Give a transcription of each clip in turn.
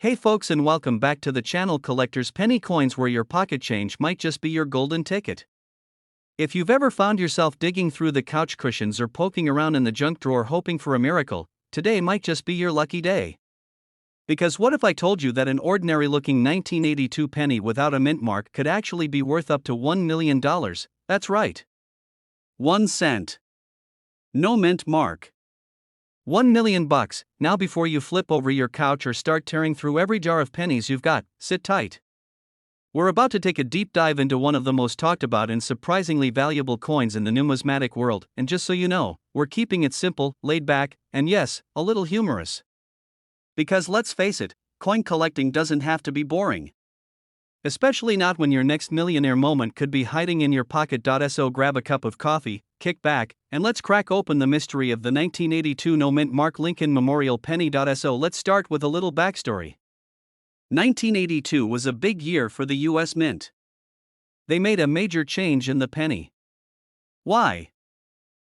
Hey folks, and welcome back to the channel Collector's Penny Coins, where your pocket change might just be your golden ticket. If you've ever found yourself digging through the couch cushions or poking around in the junk drawer hoping for a miracle, today might just be your lucky day. Because what if I told you that an ordinary looking 1982 penny without a mint mark could actually be worth up to $1 million? That's right. 1 cent. No mint mark. $1 million bucks. Now before you flip over your couch or start tearing through every jar of pennies you've got, sit tight. We're about to take a deep dive into one of the most talked about and surprisingly valuable coins in the numismatic world, and just so you know, we're keeping it simple, laid back, and yes, a little humorous. Because let's face it, coin collecting doesn't have to be boring. Especially not when your next millionaire moment could be hiding in your pocket. So grab a cup of coffee, kick back, and let's crack open the mystery of the 1982 no mint mark Lincoln Memorial penny. So let's start with a little backstory. 1982 was a big year for the US Mint. They made a major change in the penny. Why?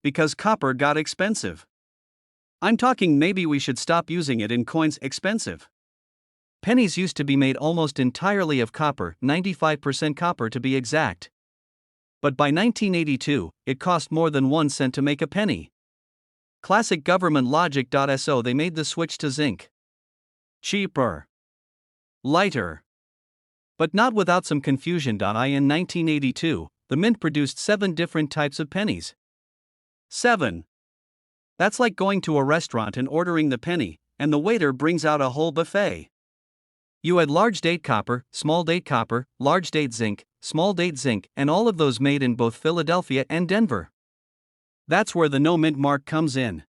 Because copper got expensive. I'm talking maybe we should stop using it in coins. Expensive. Pennies used to be made almost entirely of copper, 95% copper to be exact. But by 1982, it cost more than 1 cent to make a penny. Classic government logic. So they made the switch to zinc. Cheaper. Lighter. But not without some confusion. In 1982, the mint produced 7 different types of pennies. 7. That's like going to a restaurant and ordering the penny, and the waiter brings out a whole buffet. You had large date copper, small date copper, large date zinc, small date zinc, and all of those made in both Philadelphia and Denver. That's where the no mint mark comes in.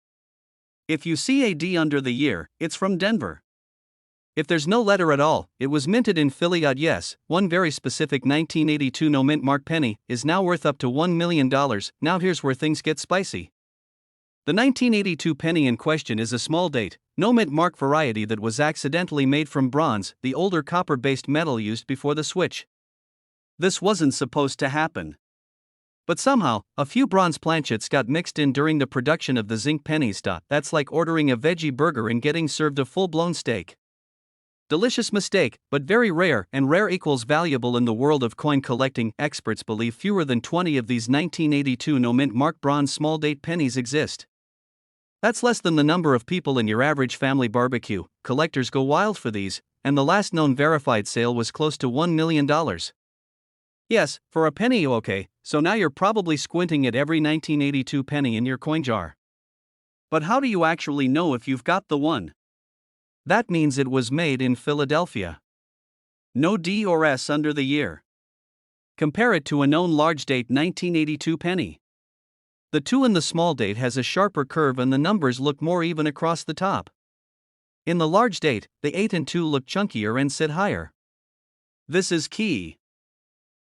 If you see a D under the year, it's from Denver. If there's no letter at all, it was minted in Philly. Yes, one very specific 1982 no mint mark penny is now worth up to $1 million. Now here's where things get spicy. The 1982 penny in question is a small date, no mint mark variety that was accidentally made from bronze, the older copper-based metal used before the switch. This wasn't supposed to happen. But somehow, a few bronze planchets got mixed in during the production of the zinc pennies. That's like ordering a veggie burger and getting served a full-blown steak. Delicious mistake, but very rare, and rare equals valuable in the world of coin collecting. Experts believe fewer than 20 of these 1982 no mint mark bronze small date pennies exist. That's less than the number of people in your average family barbecue. Collectors go wild for these, and the last known verified sale was close to $1 million. Yes, for a penny. Okay, so now you're probably squinting at every 1982 penny in your coin jar. But how do you actually know if you've got the one? That means it was made in Philadelphia. No D or S under the year. Compare it to a known large date 1982 penny. The 2 in the small date has a sharper curve and the numbers look more even across the top. In the large date, the 8 and 2 look chunkier and sit higher. This is key.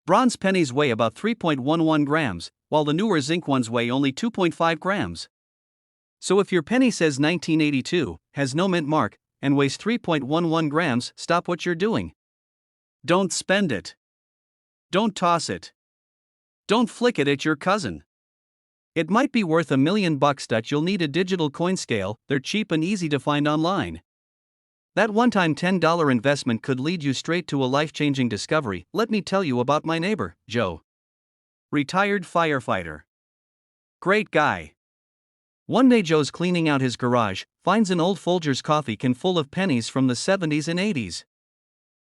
Bronze pennies weigh about 3.11 grams, while the newer zinc ones weigh only 2.5 grams. So if your penny says 1982, has no mint mark, and weighs 3.11 grams, stop what you're doing. Don't spend it. Don't toss it. Don't flick it at your cousin. It might be worth $1 million. You'll need a digital coin scale. They're cheap and easy to find online. That one-time $10 investment could lead you straight to a life-changing discovery. Let me tell you about my neighbor, Joe. Retired firefighter. Great guy. One day Joe's cleaning out his garage, finds an old Folgers coffee can full of pennies from the 70s and 80s.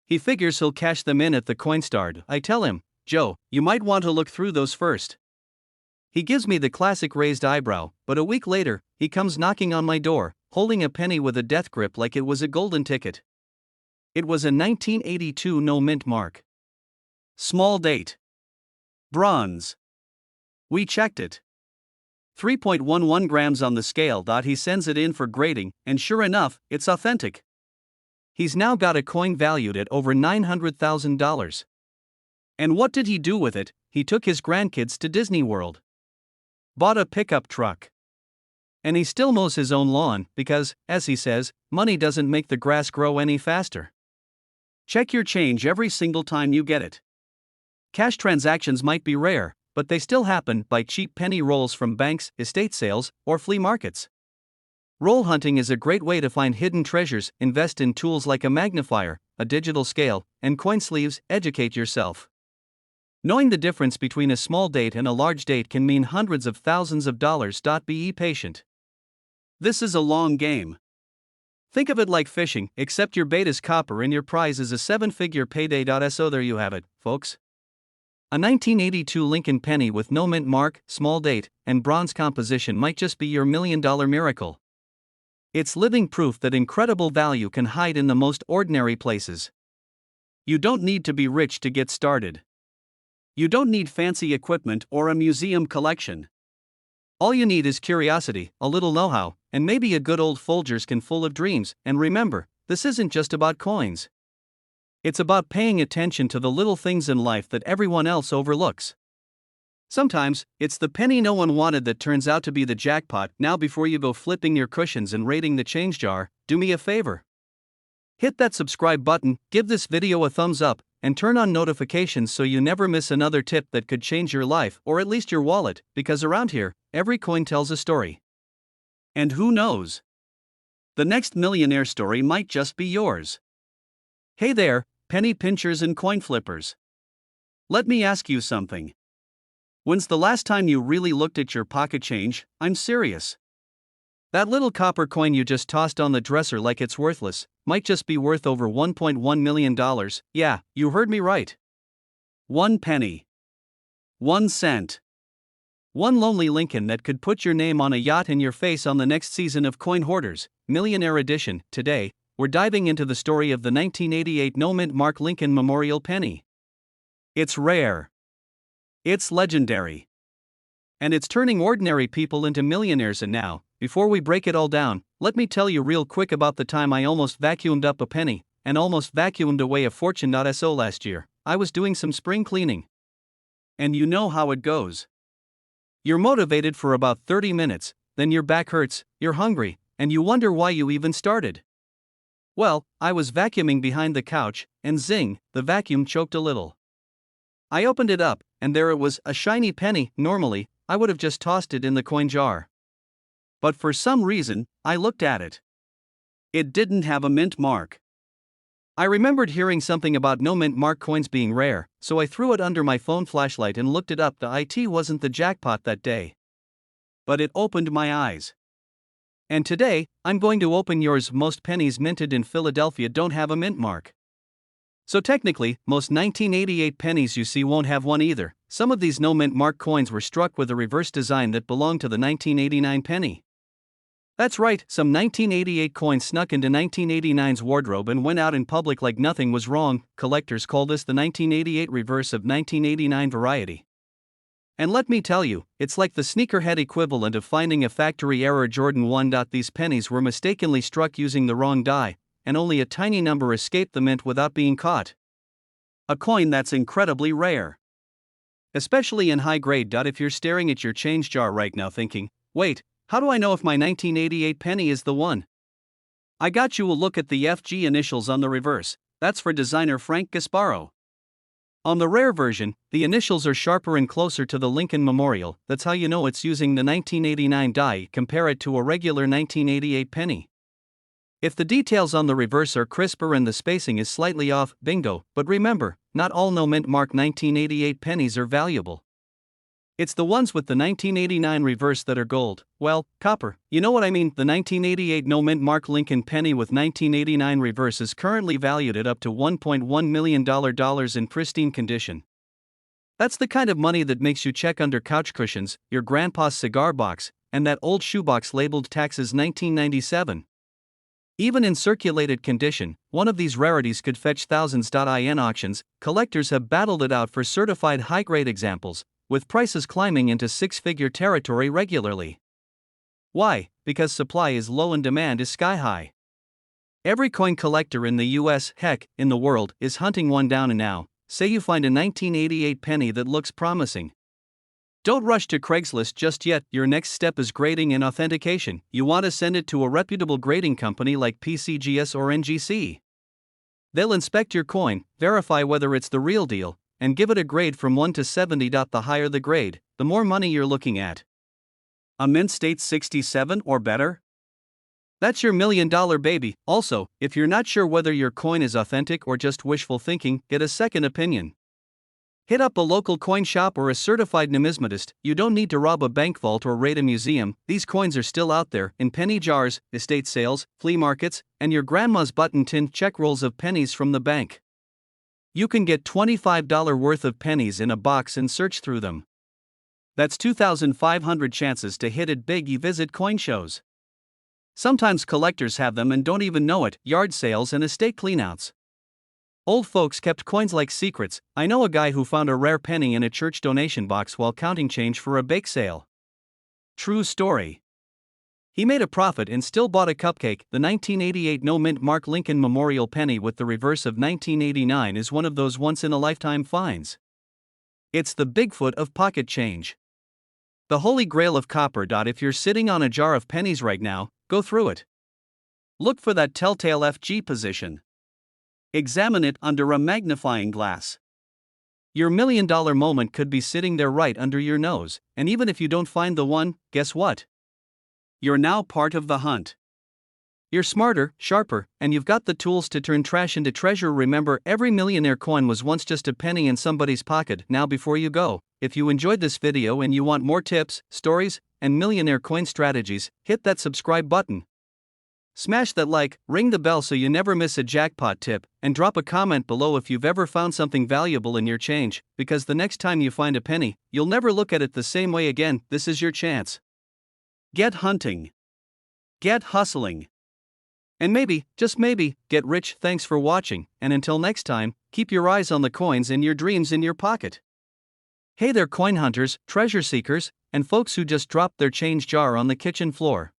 He figures he'll cash them in at the coin start. I tell him, Joe, you might want to look through those first. He gives me the classic raised eyebrow, but a week later, he comes knocking on my door, holding a penny with a death grip like it was a golden ticket. It was a 1982 no mint mark. Small date. Bronze. We checked it. 3.11 grams on the scale. He sends it in for grading, and sure enough, it's authentic. He's now got a coin valued at over $900,000. And what did he do with it? He took his grandkids to Disney World. Bought a pickup truck. And he still mows his own lawn because, as he says, money doesn't make the grass grow any faster. Check your change every single time you get it. Cash transactions might be rare, but they still happen. Buy cheap penny rolls from banks, estate sales, or flea markets. Roll hunting is a great way to find hidden treasures. Invest in tools like a magnifier, a digital scale, and coin sleeves. Educate yourself. Knowing the difference between a small date and a large date can mean hundreds of thousands of dollars. Be patient. This is a long game. Think of it like fishing, except your bait is copper and your prize is a seven-figure payday. So there you have it, folks. A 1982 Lincoln penny with no mint mark, small date, and bronze composition might just be your million-dollar miracle. It's living proof that incredible value can hide in the most ordinary places. You don't need to be rich to get started. You don't need fancy equipment or a museum collection. All you need is curiosity, a little know-how, and maybe a good old Folgers can full of dreams. And remember, this isn't just about coins. It's about paying attention to the little things in life that everyone else overlooks. Sometimes, it's the penny no one wanted that turns out to be the jackpot. Now before you go flipping your cushions and raiding the change jar, do me a favor. Hit that subscribe button, give this video a thumbs up, and turn on notifications so you never miss another tip that could change your life or at least your wallet, because around here, every coin tells a story. And who knows? The next millionaire story might just be yours. Hey there, penny pinchers and coin flippers. Let me ask you something. When's the last time you really looked at your pocket change? I'm serious. That little copper coin you just tossed on the dresser like it's worthless might just be worth over $1.1 million. Yeah, you heard me right. 1 penny. 1 cent. One lonely Lincoln that could put your name on a yacht and your face on the next season of Coin Hoarders, Millionaire Edition. Today, we're diving into the story of the 1988 no mint mark Lincoln Memorial penny. It's rare. It's legendary. And it's turning ordinary people into millionaires. And now, before we break it all down, let me tell you real quick about the time I almost vacuumed up a penny, and almost vacuumed away a fortune. So last year, I was doing some spring cleaning. And you know how it goes. You're motivated for about 30 minutes, then your back hurts, you're hungry, and you wonder why you even started. Well, I was vacuuming behind the couch, and zing, the vacuum choked a little. I opened it up, and there it was, a shiny penny. Normally, I would have just tossed it in the coin jar. But for some reason, I looked at it. It didn't have a mint mark. I remembered hearing something about no mint mark coins being rare, so I threw it under my phone flashlight and looked it up. It wasn't the jackpot that day. But it opened my eyes. And today, I'm going to open yours. Most pennies minted in Philadelphia don't have a mint mark. So technically, most 1988 pennies you see won't have one either. Some of these no mint mark coins were struck with a reverse design that belonged to the 1989 penny. That's right, some 1988 coins snuck into 1989's wardrobe and went out in public like nothing was wrong. Collectors call this the 1988 reverse of 1989 variety. And let me tell you, it's like the sneakerhead equivalent of finding a factory error Jordan 1. These pennies were mistakenly struck using the wrong die, and only a tiny number escaped the mint without being caught. A coin that's incredibly rare. Especially in high grade. If you're staring at your change jar right now thinking, wait, how do I know if my 1988 penny is the one? I got you a look at the FG initials on the reverse. That's for designer Frank Gasparo. On the rare version, the initials are sharper and closer to the Lincoln Memorial. That's how you know it's using the 1989 die. Compare it to a regular 1988 penny. If the details on the reverse are crisper and the spacing is slightly off, bingo. But remember, not all no mint mark 1988 pennies are valuable. It's the ones with the 1989 reverse that are gold. Well, copper, you know what I mean. The 1988 no mint mark Lincoln penny with 1989 reverse is currently valued at up to $1.1 million in pristine condition. That's the kind of money that makes you check under couch cushions, your grandpa's cigar box, and that old shoebox labeled taxes 1997. Even in circulated condition, one of these rarities could fetch thousands. In auctions, collectors have battled it out for certified high-grade examples, with prices climbing into six-figure territory regularly. Why? Because supply is low and demand is sky-high. Every coin collector in the US, heck, in the world, is hunting one down. And now, say you find a 1988 penny that looks promising. Don't rush to Craigslist just yet. Your next step is grading and authentication. You want to send it to a reputable grading company like PCGS or NGC. They'll inspect your coin, verify whether it's the real deal, and give it a grade from 1 to 70. The higher the grade, the more money you're looking at. A mint state 67 or better? That's your $1 million baby. Also, if you're not sure whether your coin is authentic or just wishful thinking, get a second opinion. Hit up a local coin shop or a certified numismatist. You don't need to rob a bank vault or raid a museum. These coins are still out there in penny jars, estate sales, flea markets, and your grandma's button-tinned check rolls of pennies from the bank. You can get $25 worth of pennies in a box and search through them. That's 2,500 chances to hit it big. You visit coin shows. Sometimes collectors have them and don't even know it. Yard sales and estate cleanouts. Old folks kept coins like secrets. I know a guy who found a rare penny in a church donation box while counting change for a bake sale. True story. He made a profit and still bought a cupcake. The 1988 no-mint Mark Lincoln Memorial penny with the reverse of 1989 is one of those once-in-a-lifetime finds. It's the Bigfoot of pocket change. The holy grail of copper. If you're sitting on a jar of pennies right now, go through it. Look for that telltale FG position. Examine it under a magnifying glass. Your $1 million moment could be sitting there right under your nose, and even if you don't find the one, guess what? You're now part of the hunt. You're smarter, sharper, and you've got the tools to turn trash into treasure. Remember, every millionaire coin was once just a penny in somebody's pocket. Now before you go, if you enjoyed this video and you want more tips, stories, and millionaire coin strategies, hit that subscribe button. Smash that like, ring the bell so you never miss a jackpot tip, and drop a comment below if you've ever found something valuable in your change, because the next time you find a penny, you'll never look at it the same way again. This is your chance. Get hunting. Get hustling. And maybe, just maybe, get rich. Thanks for watching, and until next time, keep your eyes on the coins and your dreams in your pocket. Hey there, coin hunters, treasure seekers, and folks who just dropped their change jar on the kitchen floor.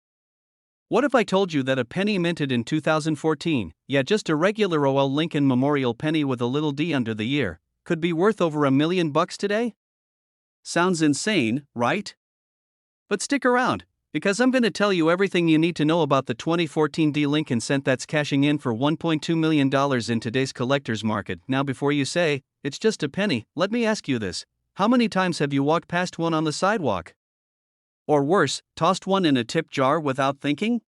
What if I told you that a penny minted in 2014, yeah, just a regular old Lincoln Memorial penny with a little D under the year, could be worth over $1 million today? Sounds insane, right? But stick around, because I'm going to tell you everything you need to know about the 2014 D Lincoln cent that's cashing in for $1.2 million in today's collector's market. Now before you say, it's just a penny, let me ask you this. How many times have you walked past one on the sidewalk? Or worse, tossed one in a tip jar without thinking?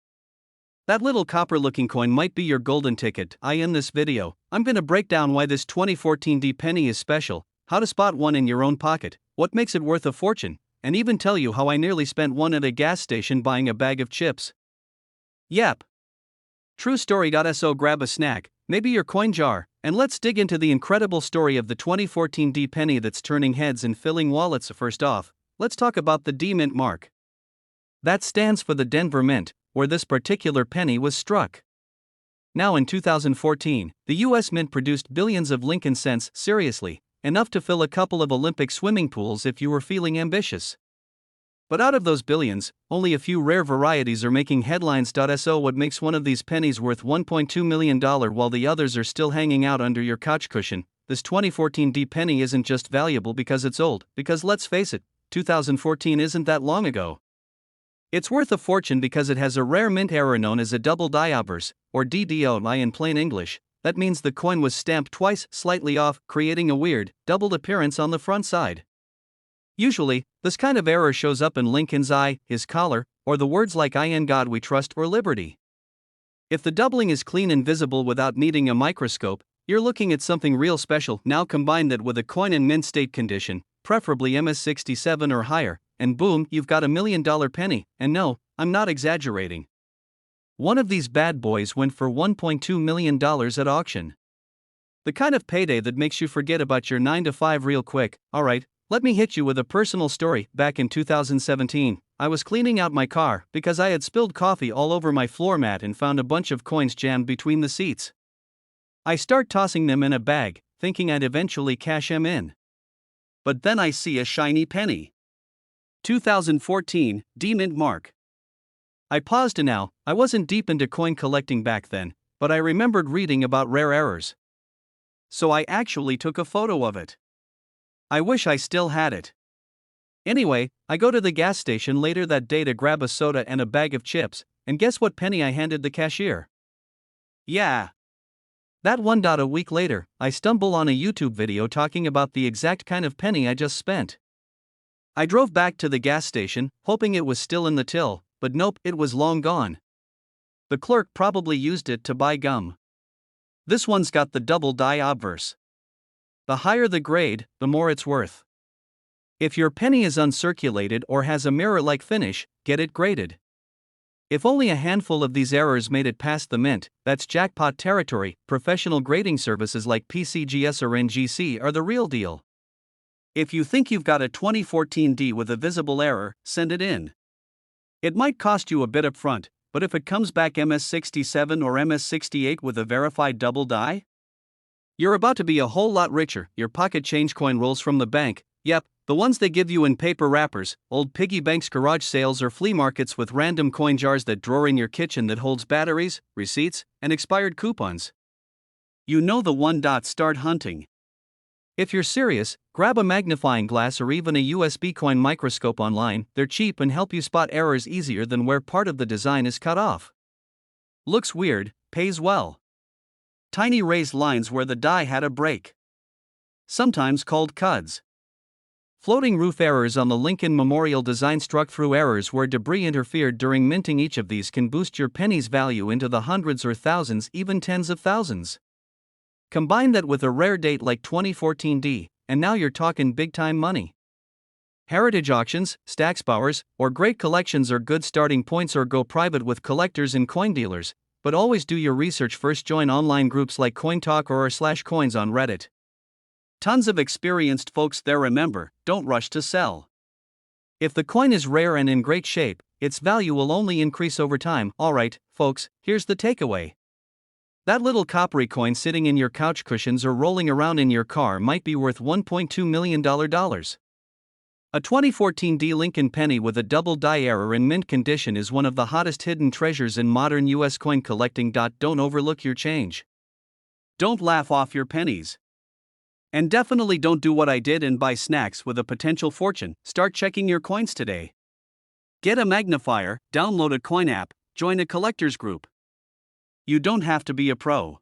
That little copper-looking coin might be your golden ticket. In this video, I'm going to break down why this 2014 D penny is special, how to spot one in your own pocket, what makes it worth a fortune, and even tell you how I nearly spent one at a gas station buying a bag of chips. Yep. True story. So grab a snack, maybe your coin jar, and let's dig into the incredible story of the 2014 D penny that's turning heads and filling wallets. First off, let's talk about the D Mint mark. That stands for the Denver Mint, where this particular penny was struck. Now in 2014, the US Mint produced billions of Lincoln cents. Seriously, enough to fill a couple of Olympic swimming pools if you were feeling ambitious. But out of those billions, only a few rare varieties are making headlines. So what makes one of these pennies worth $1.2 million while the others are still hanging out under your couch cushion? This 2014 D penny isn't just valuable because it's old, because let's face it, 2014 isn't that long ago. It's worth a fortune because it has a rare mint error known as a double die obverse, or DDO in plain English. That means the coin was stamped twice, slightly off, creating a weird, doubled appearance on the front side. Usually, this kind of error shows up in Lincoln's eye, his collar, or the words like "In God We Trust" or "Liberty." If the doubling is clean and visible without needing a microscope, you're looking at something real special. Now combine that with a coin in mint state condition, preferably MS67 or higher, and boom, you've got $1 million penny. And no, I'm not exaggerating. One of these bad boys went for $1.2 million at auction. The kind of payday that makes you forget about your 9 to 5 real quick. Alright, let me hit you with a personal story. Back in 2017, I was cleaning out my car because I had spilled coffee all over my floor mat and found a bunch of coins jammed between the seats. I start tossing them in a bag, thinking I'd eventually cash them in. But then I see a shiny penny. 2014 D Mint mark. I paused. Now, I wasn't deep into coin collecting back then, but I remembered reading about rare errors. So I actually took a photo of it. I wish I still had it. Anyway, I go to the gas station later that day to grab a soda and a bag of chips, and guess what penny I handed the cashier? Yeah. That one. A week later, I stumble on a YouTube video talking about the exact kind of penny I just spent. I drove back to the gas station, hoping it was still in the till, but nope, it was long gone. The clerk probably used it to buy gum. This one's got the double die obverse. The higher the grade, the more it's worth. If your penny is uncirculated or has a mirror-like finish, get it graded. If only a handful of these errors made it past the mint, that's jackpot territory. Professional grading services like PCGS or NGC are the real deal. If you think you've got a 2014 D with a visible error, send it in. It might cost you a bit up front, but if it comes back MS67 or MS68 with a verified double die, you're about to be a whole lot richer. Your pocket change coin rolls from the bank. Yep, the ones they give you in paper wrappers, old piggy banks, garage sales, or flea markets with random coin jars that drawer in your kitchen that holds batteries, receipts, and expired coupons. You know the one. Start hunting. If you're serious, grab a magnifying glass or even a USB coin microscope online. They're cheap and help you spot errors easier than where part of the design is cut off. Looks weird, pays well. Tiny raised lines where the die had a break. Sometimes called cuds. Floating roof errors on the Lincoln Memorial design. Struck through errors where debris interfered during minting. Each of these can boost your penny's value into the hundreds or thousands, even tens of thousands. Combine that with a rare date like 2014 D, and now you're talking big-time money. Heritage auctions, Stacksbowers, or great collections are good starting points, or go private with collectors and coin dealers, but always do your research first. Join online groups like CoinTalk or r/coins on Reddit. Tons of experienced folks there. Remember, don't rush to sell. If the coin is rare and in great shape, its value will only increase over time. Alright, folks, here's the takeaway. That little coppery coin sitting in your couch cushions or rolling around in your car might be worth $1.2 million. A 2014 D Lincoln penny with a double die error in mint condition is one of the hottest hidden treasures in modern US coin collecting. Don't overlook your change. Don't laugh off your pennies. And definitely don't do what I did and buy snacks with a potential fortune. Start checking your coins today. Get a magnifier, download a coin app, join a collector's group. You don't have to be a pro.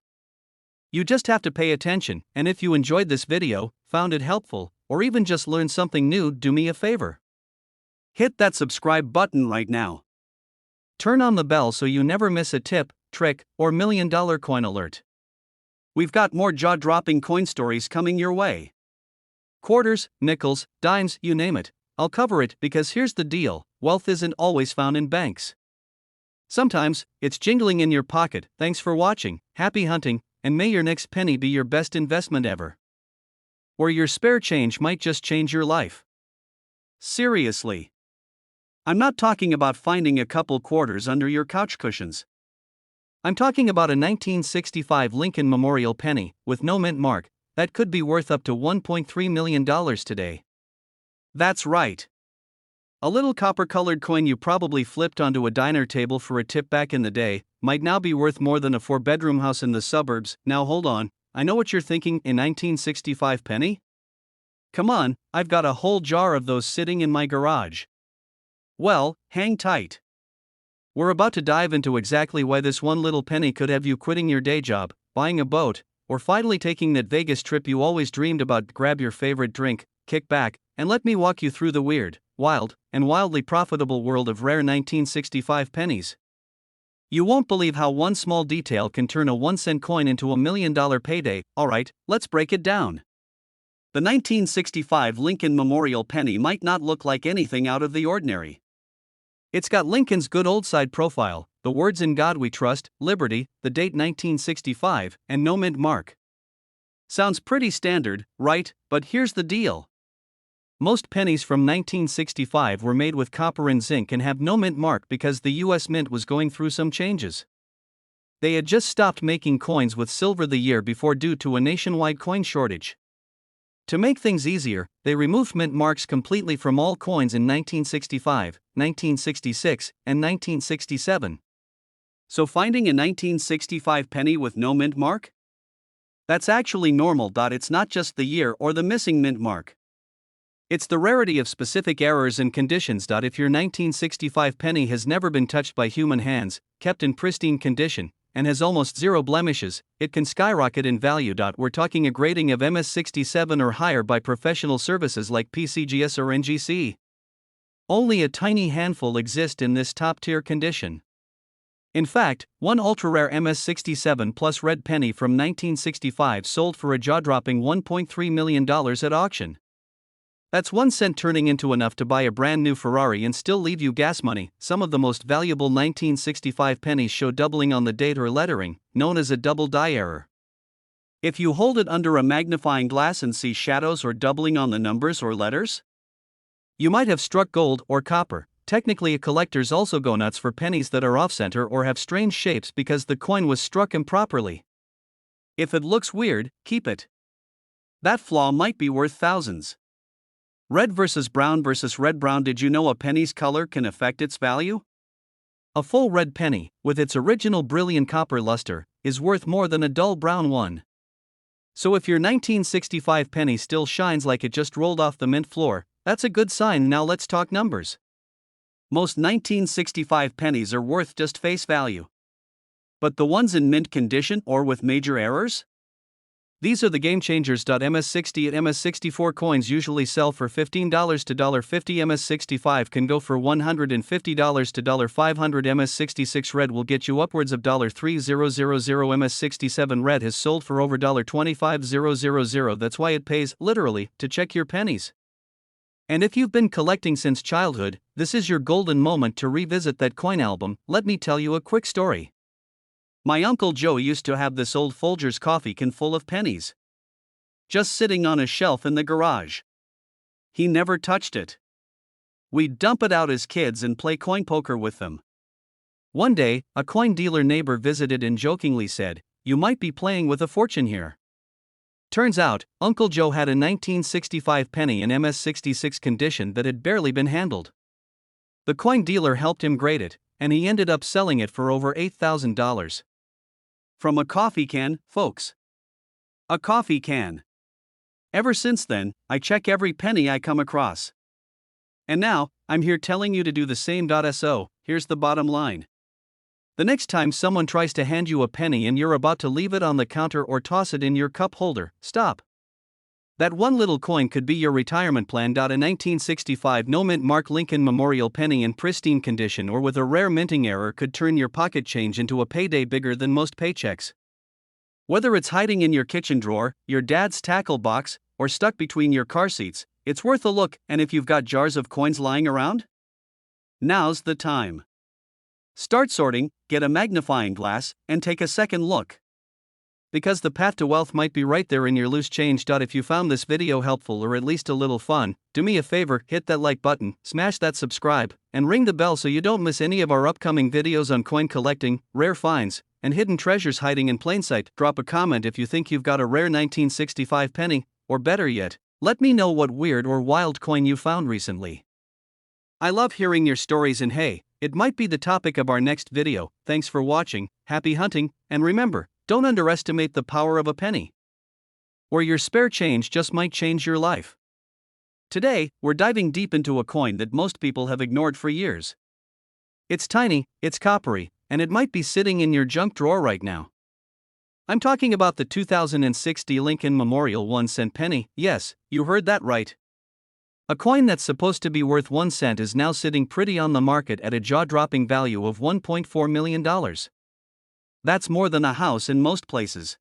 You just have to pay attention, and if you enjoyed this video, found it helpful, or even just learned something new, do me a favor. Hit that subscribe button right now. Turn on the bell so you never miss a tip, trick, or $1 million coin alert. We've got more jaw-dropping coin stories coming your way. Quarters, nickels, dimes, you name it. I'll cover it, because here's the deal: wealth isn't always found in banks. Sometimes, it's jingling in your pocket. Thanks for watching, happy hunting, and may your next penny be your best investment ever. Or your spare change might just change your life. Seriously. I'm not talking about finding a couple quarters under your couch cushions. I'm talking about a 1965 Lincoln Memorial penny, with no mint mark, that could be worth up to $1.3 million today. That's right. A little copper-colored coin you probably flipped onto a diner table for a tip back in the day, might now be worth more than a 4-bedroom house in the suburbs. Now hold on, I know what you're thinking, a 1965 penny? Come on, I've got a whole jar of those sitting in my garage. Well, hang tight. We're about to dive into exactly why this one little penny could have you quitting your day job, buying a boat, or finally taking that Vegas trip you always dreamed about. Grab your favorite drink, kick back, and let me walk you through the weird, wild, and wildly profitable world of rare 1965 pennies. You won't believe how one small detail can turn a 1-cent coin into $1 million payday. Alright, let's break it down. The 1965 Lincoln Memorial penny might not look like anything out of the ordinary. It's got Lincoln's good old side profile, the words "In God We Trust," Liberty, the date 1965, and no mint mark. Sounds pretty standard, right? But here's the deal. Most pennies from 1965 were made with copper and zinc and have no mint mark because the US Mint was going through some changes. They had just stopped making coins with silver the year before due to a nationwide coin shortage. To make things easier, they removed mint marks completely from all coins in 1965, 1966, and 1967. So finding a 1965 penny with no mint mark? That's actually normal. It's not just the year or the missing mint mark. It's the rarity of specific errors and conditions. If your 1965 penny has never been touched by human hands, kept in pristine condition, and has almost zero blemishes, it can skyrocket in value. We're talking a grading of MS67 or higher by professional services like PCGS or NGC. Only a tiny handful exist in this top-tier condition. In fact, one ultra-rare MS-67 Plus red penny from 1965 sold for a jaw-dropping $1.3 million at auction. That's 1 cent turning into enough to buy a brand new Ferrari and still leave you gas money. Some of the most valuable 1965 pennies show doubling on the date or lettering, known as a double die error. If you hold it under a magnifying glass and see shadows or doubling on the numbers or letters, you might have struck gold or copper. Technically, collectors also go nuts for pennies that are off-center or have strange shapes because the coin was struck improperly. If it looks weird, keep it. That flaw might be worth thousands. Red versus brown versus red brown. Did you know a penny's color can affect its value? A full red penny, with its original brilliant copper luster, is worth more than a dull brown one. So if your 1965 penny still shines like it just rolled off the mint floor, that's a good sign. Now let's talk numbers. Most 1965 pennies are worth just face value. But the ones in mint condition or with major errors? These are the game changers. MS60 and MS64 coins usually sell for $15 to $50. MS65 can go for $150 to $500. MS66 red will get you upwards of $3000. MS67 red has sold for over $25000. That's why it pays, literally, to check your pennies. And if you've been collecting since childhood, this is your golden moment to revisit that coin album. Let me tell you a quick story. My Uncle Joe used to have this old Folgers coffee can full of pennies, just sitting on a shelf in the garage. He never touched it. We'd dump it out as kids and play coin poker with them. One day, a coin dealer neighbor visited and jokingly said, "You might be playing with a fortune here." Turns out, Uncle Joe had a 1965 penny in MS66 condition that had barely been handled. The coin dealer helped him grade it, and he ended up selling it for over $8,000. From a coffee can, folks. A coffee can. Ever since then, I check every penny I come across. And now, I'm here telling you to do the same. So, here's the bottom line. The next time someone tries to hand you a penny and you're about to leave it on the counter or toss it in your cup holder, stop. That one little coin could be your retirement plan. A 1965 no-mint Mark Lincoln Memorial penny in pristine condition or with a rare minting error could turn your pocket change into a payday bigger than most paychecks. Whether it's hiding in your kitchen drawer, your dad's tackle box, or stuck between your car seats, it's worth a look. And if you've got jars of coins lying around, now's the time. Start sorting, get a magnifying glass, and take a second look. Because the path to wealth might be right there in your loose change. If you found this video helpful or at least a little fun, do me a favor, hit that like button, smash that subscribe, and ring the bell so you don't miss any of our upcoming videos on coin collecting, rare finds, and hidden treasures hiding in plain sight. Drop a comment if you think you've got a rare 1965 penny, or better yet, let me know what weird or wild coin you found recently. I love hearing your stories, and hey, it might be the topic of our next video. Thanks for watching, happy hunting, and remember, don't underestimate the power of a penny. Or your spare change just might change your life. Today, we're diving deep into a coin that most people have ignored for years. It's tiny, it's coppery, and it might be sitting in your junk drawer right now. I'm talking about the 2060 Lincoln Memorial 1-cent penny. Yes, you heard that right. A coin that's supposed to be worth 1 cent is now sitting pretty on the market at a jaw-dropping value of $1.4 million. That's more than a house in most places.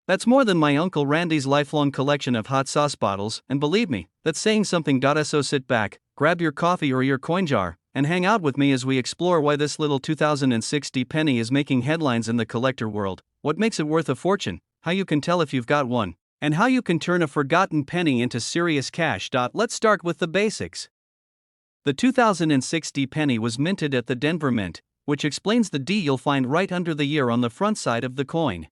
That's more than my Uncle Randy's lifelong collection of hot sauce bottles, and believe me, that's saying something. So sit back, grab your coffee or your coin jar, and hang out with me as we explore why this little 2060 penny is making headlines in the collector world, what makes it worth a fortune, how you can tell if you've got one, and how you can turn a forgotten penny into serious cash. Let's start with the basics. The 2060 penny was minted at the Denver Mint, which explains the D you'll find right under the year on the front side of the coin.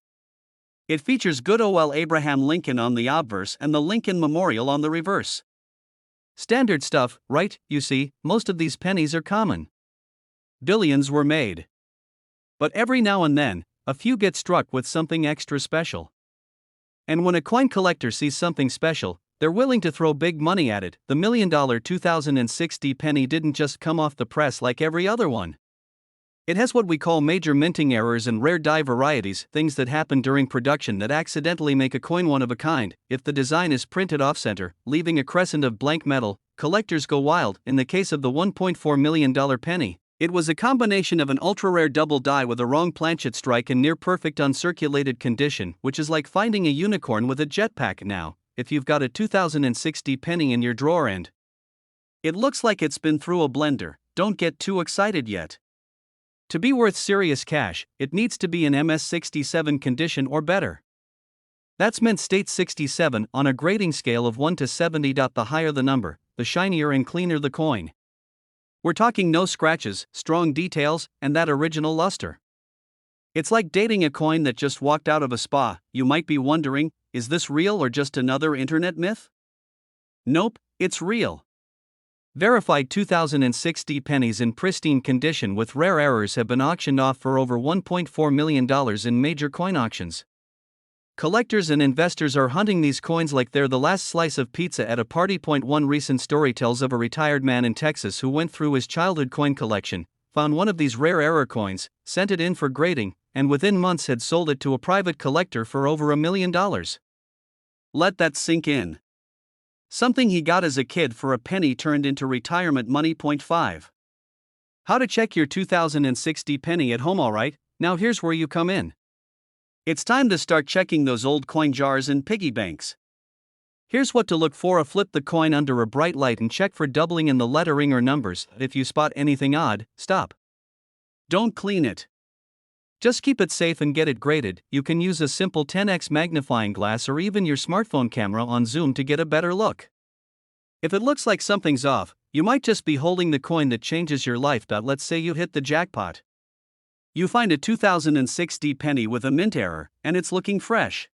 It features good old Abraham Lincoln on the obverse and the Lincoln Memorial on the reverse. Standard stuff, right? You see, most of these pennies are common. Billions were made. But every now and then, a few get struck with something extra special. And when a coin collector sees something special, they're willing to throw big money at it. The $1 million 2060 penny didn't just come off the press like every other one. It has what we call major minting errors and rare die varieties, things that happen during production that accidentally make a coin one of a kind. If the design is printed off-center, leaving a crescent of blank metal, collectors go wild. In the case of the $1.4 million penny, It was a combination of an ultra-rare double die with a wrong planchet strike in near-perfect uncirculated condition, which is like finding a unicorn with a jetpack now, if you've got a 2060 penny in your drawer and it looks like it's been through a blender. Don't get too excited yet. To be worth serious cash, it needs to be in MS67 condition or better. That's mint state 67 on a grading scale of 1 to 70. The higher the number, the shinier and cleaner the coin. We're talking no scratches, strong details, and that original luster. It's like dating a coin that just walked out of a spa. You might be wondering, is this real or just another internet myth? Nope, it's real. Verified 2060 pennies in pristine condition with rare errors have been auctioned off for over $1.4 million in major coin auctions. Collectors and investors are hunting these coins like they're the last slice of pizza at a party. One recent story tells of a retired man in Texas who went through his childhood coin collection, found one of these rare error coins, sent it in for grading, and within months had sold it to a private collector for over $1 million. Let that sink in. Something he got as a kid for a penny turned into retirement money. 5. How to check your 2060 penny at home. Alright, now here's where you come in. It's time to start checking those old coin jars and piggy banks. Here's what to look for. Flip the coin under a bright light and check for doubling in the lettering or numbers. If you spot anything odd, stop. Don't clean it. Just keep it safe and get it graded. You can use a simple 10x magnifying glass or even your smartphone camera on zoom to get a better look. If it looks like something's off, you might just be holding the coin that changes your life. Let's say you hit the jackpot. You find a 2060 penny with a mint error, and it's looking fresh.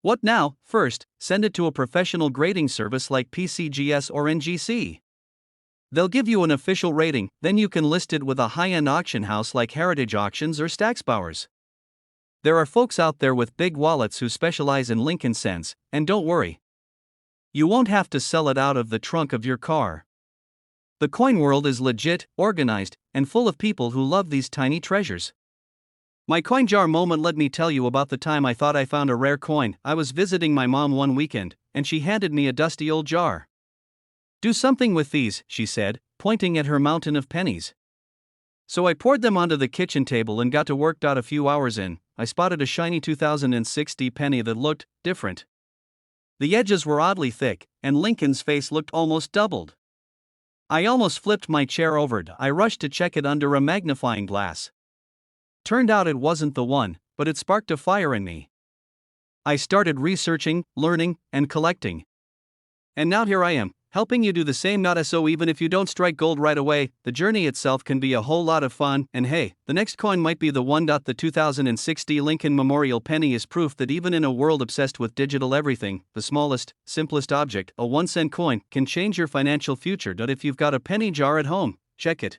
What now? First, send it to a professional grading service like PCGS or NGC. They'll give you an official rating, then you can list it with a high-end auction house like Heritage Auctions or Stacksbowers. There are folks out there with big wallets who specialize in Lincoln cents, and don't worry. You won't have to sell it out of the trunk of your car. The coin world is legit, organized, and full of people who love these tiny treasures. My coin jar moment. Let me tell you about the time I thought I found a rare coin. I was visiting my mom one weekend, and she handed me a dusty old jar. "Do something with these," she said, pointing at her mountain of pennies. So I poured them onto the kitchen table and got to work. A few hours in, I spotted a shiny 2060 penny that looked different. The edges were oddly thick, and Lincoln's face looked almost doubled. I almost flipped my chair over. I rushed to check it under a magnifying glass. Turned out it wasn't the one, but it sparked a fire in me. I started researching, learning, and collecting. And now here I am, helping you do the same. So even if you don't strike gold right away, the journey itself can be a whole lot of fun. And hey, the next coin might be the one. The 2060 Lincoln Memorial Penny is proof that even in a world obsessed with digital everything, the smallest, simplest object, a 1-cent coin, can change your financial future. If you've got a penny jar at home, check it.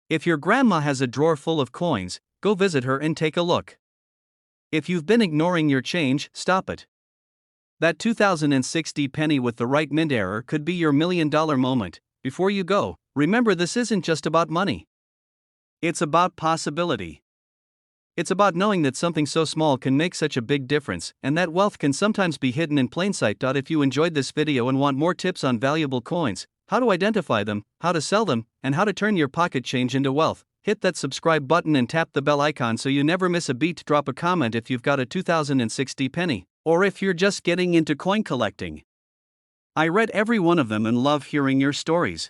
If your grandma has a drawer full of coins, go visit her and take a look. If you've been ignoring your change, stop it. That 2060 penny with the right mint error could be your $1 million moment. Before you go, remember this isn't just about money. It's about possibility. It's about knowing that something so small can make such a big difference, and that wealth can sometimes be hidden in plain sight. If you enjoyed this video and want more tips on valuable coins, how to identify them, how to sell them, and how to turn your pocket change into wealth, hit that subscribe button and tap the bell icon so you never miss a beat. Drop a comment if you've got a 2060 penny. Or if you're just getting into coin collecting. I read every one of them and love hearing your stories.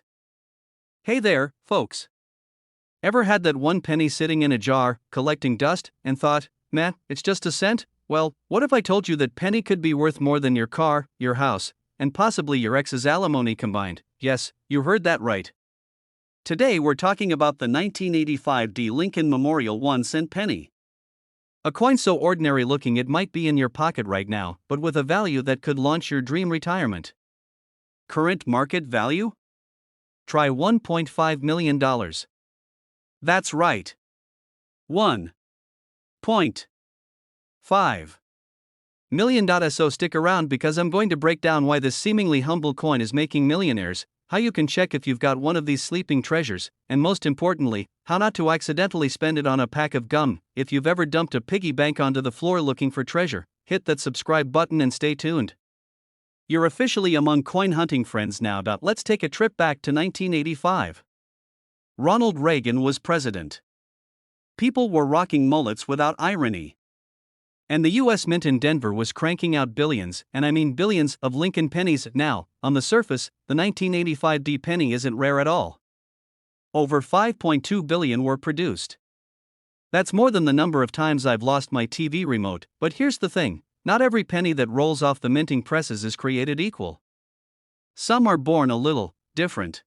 Hey there, folks. Ever had that one penny sitting in a jar, collecting dust, and thought, "Man, it's just a cent"? Well, what if I told you that penny could be worth more than your car, your house, and possibly your ex's alimony combined? Yes, you heard that right. Today we're talking about the 1985 D Lincoln Memorial 1-cent penny. A coin so ordinary looking it might be in your pocket right now, but with a value that could launch your dream retirement. Current market value? Try $1.5 million. That's right. $1.5 million. So stick around because I'm going to break down why this seemingly humble coin is making millionaires, how you can check if you've got one of these sleeping treasures, and most importantly, how not to accidentally spend it on a pack of gum. If you've ever dumped a piggy bank onto the floor looking for treasure, hit that subscribe button and stay tuned. You're officially among coin hunting friends now. Let's take a trip back to 1985. Ronald Reagan was president. People were rocking mullets without irony. And the US Mint in Denver was cranking out billions, and I mean billions, of Lincoln pennies. Now, on the surface, the 1985 D penny isn't rare at all. Over 5.2 billion were produced. That's more than the number of times I've lost my TV remote, but here's the thing, not every penny that rolls off the minting presses is created equal. Some are born a little different.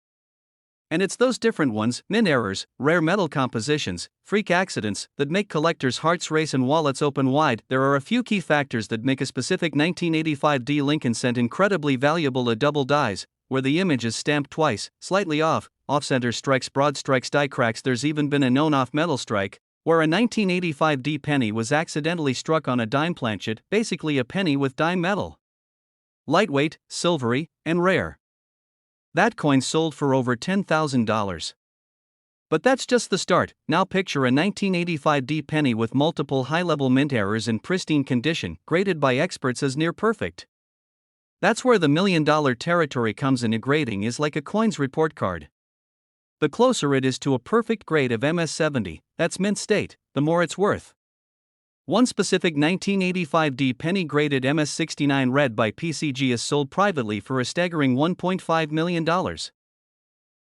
And it's those different ones, mint errors, rare metal compositions, freak accidents, that make collectors' hearts race and wallets open wide. There are a few key factors that make a specific 1985 D Lincoln cent incredibly valuable: a double dies, where the image is stamped twice, slightly off-center strikes, broad strikes, die cracks. There's even been a known off-metal strike, where a 1985 D penny was accidentally struck on a dime planchet, basically a penny with dime metal. Lightweight, silvery, and rare. That coin sold for over $10,000. But that's just the start. Now picture a 1985 D penny with multiple high-level mint errors in pristine condition, graded by experts as near perfect. That's where the million-dollar territory comes in. A grading is like a coin's report card. The closer it is to a perfect grade of MS-70, that's mint state, the more it's worth. One specific 1985 D penny graded MS-69 red by PCG is sold privately for a staggering $1.5 million.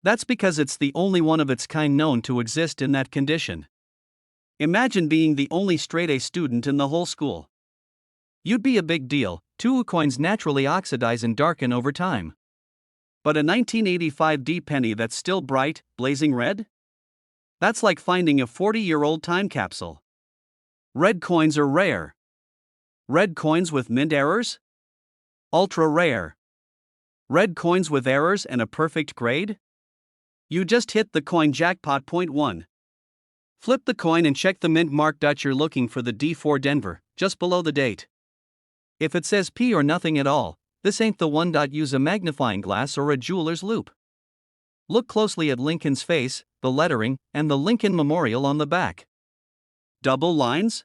That's because it's the only one of its kind known to exist in that condition. Imagine being the only straight-A student in the whole school. You'd be a big deal. Two coins naturally oxidize and darken over time. But a 1985 D penny that's still bright, blazing red? That's like finding a 40-year-old time capsule. Red coins are rare. Red coins with mint errors? Ultra rare. Red coins with errors and a perfect grade? You just hit the coin jackpot. Point 1. Flip the coin and check the mint mark. You're looking for the D4 Denver, just below the date. If it says P or nothing at all, this ain't the one. Use a magnifying glass or a jeweler's loupe. Look closely at Lincoln's face, the lettering, and the Lincoln Memorial on the back. Double lines?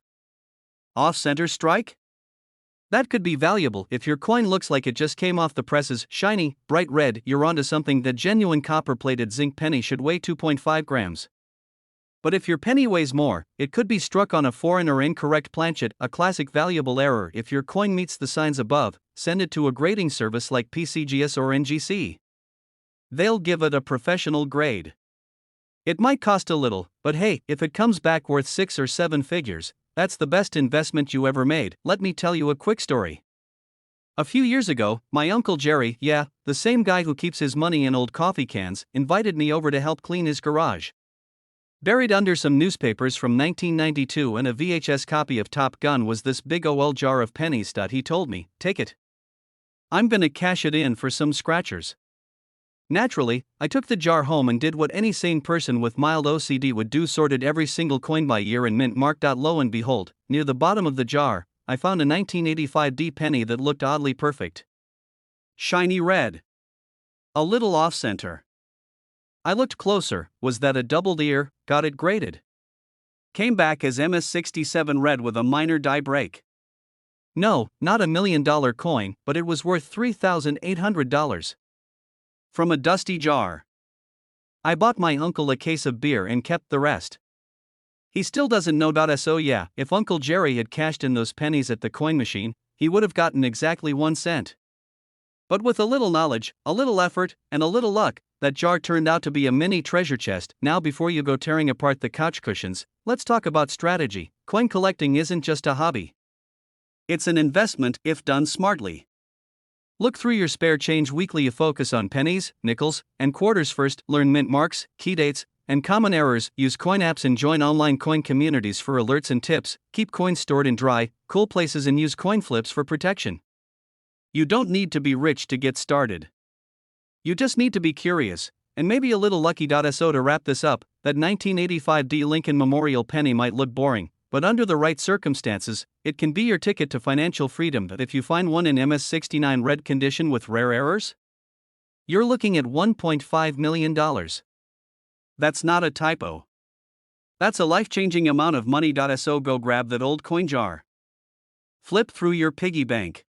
Off-center strike? That could be valuable. If your coin looks like it just came off the presses, shiny, bright red, you're onto something. That genuine copper-plated zinc penny should weigh 2.5 grams. But if your penny weighs more, it could be struck on a foreign or incorrect planchet, a classic valuable error. If your coin meets the signs above, send it to a grading service like PCGS or NGC. They'll give it a professional grade. It might cost a little, but hey, if it comes back worth 6 or 7 figures, that's the best investment you ever made. Let me tell you a quick story. A few years ago, my Uncle Jerry, the same guy who keeps his money in old coffee cans, invited me over to help clean his garage. Buried under some newspapers from 1992 and a VHS copy of Top Gun was this big old jar of pennies. He told me, "Take it. I'm gonna cash it in for some scratchers." Naturally, I took the jar home and did what any sane person with mild OCD would do: sorted every single coin by year and mint mark. Lo and behold, near the bottom of the jar, I found a 1985 D penny that looked oddly perfect. Shiny red. A little off-center. I looked closer. Was that a doubled ear? Got it graded. Came back as MS-67 red with a minor die break. No, not $1 million coin, but it was worth $3,800. From a dusty jar. I bought my uncle a case of beer and kept the rest. He still doesn't know. So if Uncle Jerry had cashed in those pennies at the coin machine, he would have gotten exactly 1 cent. But with a little knowledge, a little effort, and a little luck, that jar turned out to be a mini treasure chest. Now before you go tearing apart the couch cushions, let's talk about strategy. Coin collecting isn't just a hobby. It's an investment if done smartly. Look through your spare change weekly. You focus on pennies, nickels, and quarters first. Learn mint marks, key dates, and common errors. Use coin apps and join online coin communities for alerts and tips. Keep coins stored in dry, cool places and use coin flips for protection. You don't need to be rich to get started. You just need to be curious, and maybe a little lucky. So to wrap this up, that 1985 D Lincoln Memorial penny might look boring, but under the right circumstances, it can be your ticket to financial freedom. That if you find one in MS-69 red condition with rare errors, you're looking at $1.5 million. That's not a typo. That's a life-changing amount of money. So go grab that old coin jar. Flip through your piggy bank.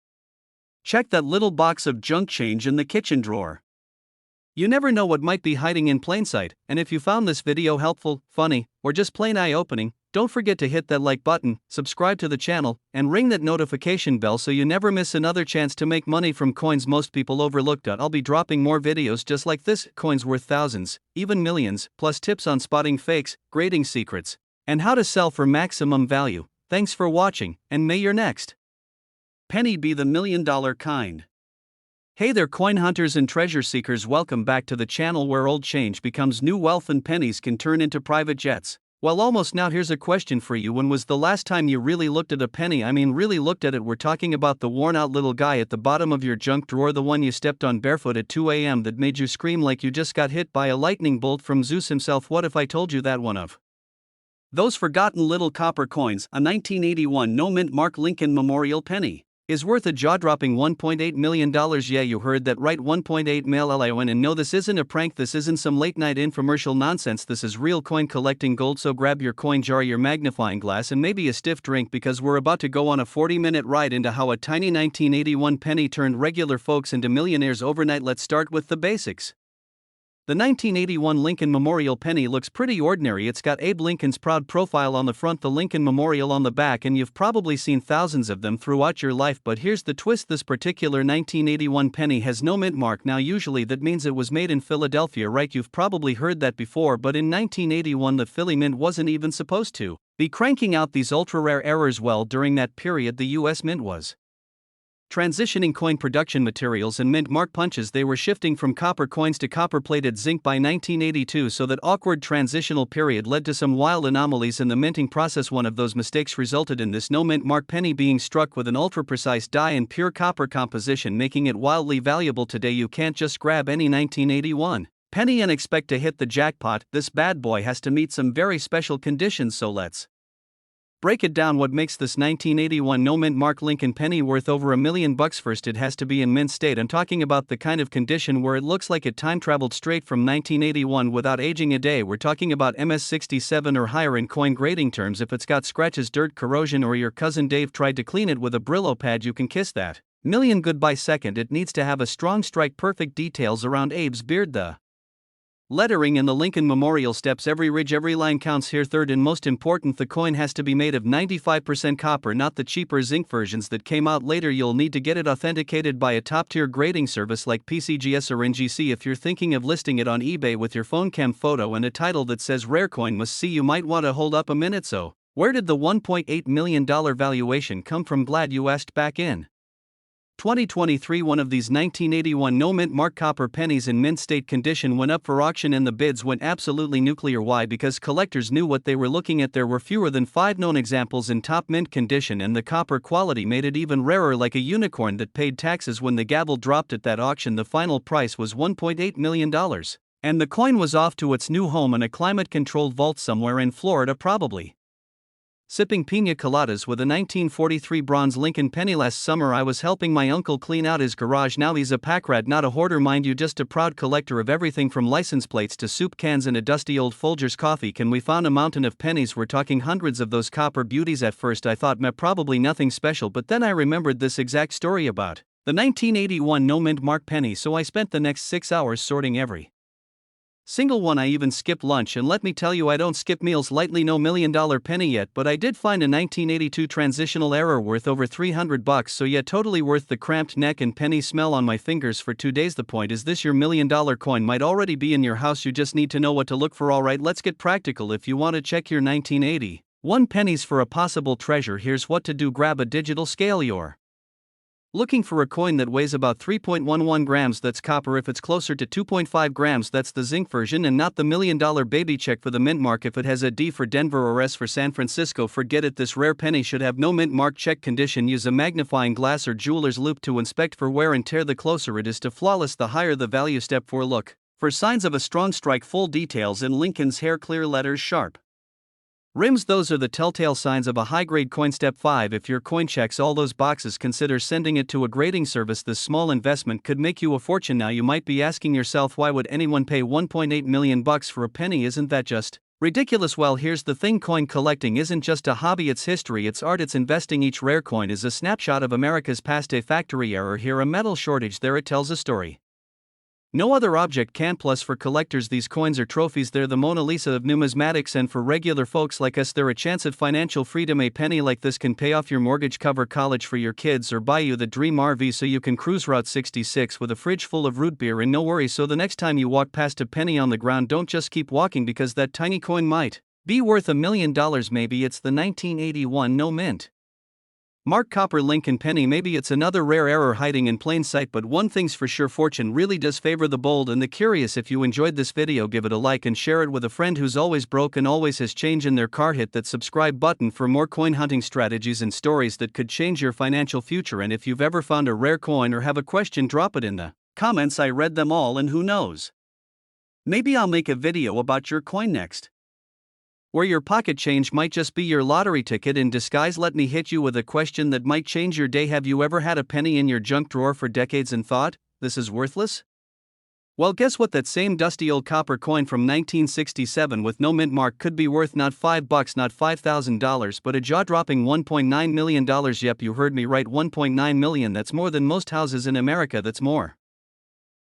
Check that little box of junk change in the kitchen drawer. You never know what might be hiding in plain sight, and if you found this video helpful, funny, or just plain eye-opening, don't forget to hit that like button, subscribe to the channel, and ring that notification bell so you never miss another chance to make money from coins most people overlooked. I'll be dropping more videos just like this, coins worth thousands, even millions, plus tips on spotting fakes, grading secrets, and how to sell for maximum value. Thanks for watching, and may your next penny be the $1 million kind. Hey there coin hunters and treasure seekers, welcome back to the channel where old change becomes new wealth and pennies can turn into private jets. Well, almost. Now here's a question for you. When was the last time you really looked at a penny? I mean really looked at it. We're talking about the worn out little guy at the bottom of your junk drawer, the one you stepped on barefoot at 2 a.m. that made you scream like you just got hit by a lightning bolt from Zeus himself. What if I told you that one of those forgotten little copper coins, a 1981 no-mint mark Lincoln Memorial penny, is worth a jaw-dropping $1.8 million? Yeah, you heard that right, $1.8 million. And no, this isn't a prank, this isn't some late-night infomercial nonsense, this is real coin collecting gold. So grab your coin jar, your magnifying glass, and maybe a stiff drink, because we're about to go on a 40-minute ride into how a tiny 1981 penny turned regular folks into millionaires overnight. Let's start with the basics. The 1981 Lincoln Memorial penny looks pretty ordinary. It's got Abe Lincoln's proud profile on the front, the Lincoln Memorial on the back, and you've probably seen thousands of them throughout your life. But here's the twist, this particular 1981 penny has no mint mark. Now usually that means it was made in Philadelphia, right? You've probably heard that before, but in 1981 the Philly Mint wasn't even supposed to be cranking out these ultra-rare errors. Well, during that period the US Mint was transitioning coin production materials and mint mark punches. They were shifting from copper coins to copper-plated zinc by 1982, so that awkward transitional period led to some wild anomalies in the minting process. One of those mistakes resulted in this no mint mark penny being struck with an ultra-precise die and pure copper composition, making it wildly valuable. Today you can't just grab any 1981 penny and expect to hit the jackpot. This bad boy has to meet some very special conditions, so let's break it down. What makes this 1981 no mint mark Lincoln penny worth over $1 million? First, it has to be in mint state. I'm talking about the kind of condition where it looks like it time traveled straight from 1981 without aging a day. We're talking about MS67 or higher in coin grading terms. If it's got scratches, dirt, corrosion, or your cousin Dave tried to clean it with a Brillo pad, you can kiss that million goodbye. Second, it needs to have a strong strike, perfect details around Abe's beard, the lettering in the Lincoln Memorial steps, every ridge, every line counts here. Third, and most important, the coin has to be made of 95% copper, not the cheaper zinc versions that came out later. You'll need to get it authenticated by a top-tier grading service like PCGS or NGC. If you're thinking of listing it on eBay with your phone cam photo and a title that says rare coin must see, you might want to hold up a minute. So, where did the $1.8 million valuation come from? Glad you asked. Back in 2023, one of these 1981 no mint mark copper pennies in mint state condition went up for auction, and the bids went absolutely nuclear. Why? Because collectors knew what they were looking at. There were fewer than 5 known examples in top mint condition, and the copper quality made it even rarer, like a unicorn that paid taxes. When the gavel dropped at that auction, the final price was $1.8 million, and the coin was off to its new home in a climate-controlled vault somewhere in Florida, probably sipping pina coladas with a 1943 bronze Lincoln penny. Last summer I was helping my uncle clean out his garage. Now he's a pack rat, not a hoarder, mind you, just a proud collector of everything from license plates to soup cans and a dusty old Folgers coffee can. We found a mountain of pennies. We're talking hundreds of those copper beauties. At first I thought probably nothing special, but then I remembered this exact story about the 1981 no mint mark penny, so I spent the next 6 hours sorting every single one. I even skipped lunch, and let me tell you, I don't skip meals lightly. No $1 million penny yet, but I did find a 1982 transitional error worth over $300, so yeah, totally worth the cramped neck and penny smell on my fingers for 2 days. The point is this, your $1 million coin might already be in your house, you just need to know what to look for. Alright, let's get practical. If you want to check your 1981 pennies for a possible treasure, here's what to do. Grab a digital scale. You're looking for a coin that weighs about 3.11 grams, that's copper. If it's closer to 2.5 grams, that's the zinc version and not the $1 million baby. Check for the mint mark. If it has a D for Denver or S for San Francisco, forget it. This rare penny should have no mint mark. Check condition. Use a magnifying glass or jeweler's loupe to inspect for wear and tear. The closer it is to flawless, the higher the value. Step 4, look for signs of a strong strike, full details in Lincoln's hair, clear letters, sharp rims. Those are the telltale signs of a high-grade coin. Step 5, if your coin checks all those boxes, consider sending it to a grading service. This small investment could make you a fortune. Now you might be asking yourself, why would anyone pay $1.8 million for a penny? Isn't that just ridiculous? Well, here's the thing, coin collecting isn't just a hobby, it's history, it's art, it's investing. Each rare coin is a snapshot of America's past, a factory error here, a metal shortage there, it tells a story. No other object can. Plus, for collectors, these coins are trophies. They're the Mona Lisa of numismatics, and for regular folks like us, they're a chance at financial freedom. A penny like this can pay off your mortgage, cover college for your kids, or buy you the dream RV so you can cruise Route 66 with a fridge full of root beer and no worries. So the next time you walk past a penny on the ground, don't just keep walking, because that tiny coin might be worth $1 million. Maybe it's the 1981 no mint Mark copper Lincoln penny. Maybe it's another rare error hiding in plain sight, but one thing's for sure, fortune really does favor the bold and the curious. If you enjoyed this video, give it a like and share it with a friend who's always broke and always has change in their car. Hit that subscribe button for more coin hunting strategies and stories that could change your financial future. And if you've ever found a rare coin or have a question, drop it in the comments. I read them all, and who knows, maybe I'll make a video about your coin next, where your pocket change might just be your lottery ticket in disguise. Let me hit you with a question that might change your day. Have you ever had a penny in your junk drawer for decades and thought, this is worthless? Well, guess what? That same dusty old copper coin from 1967 with no mint mark could be worth not $5, not $5,000, but a jaw-dropping $1.9 million. Yep, you heard me right, $1.9 million. That's more than most houses in America. That's more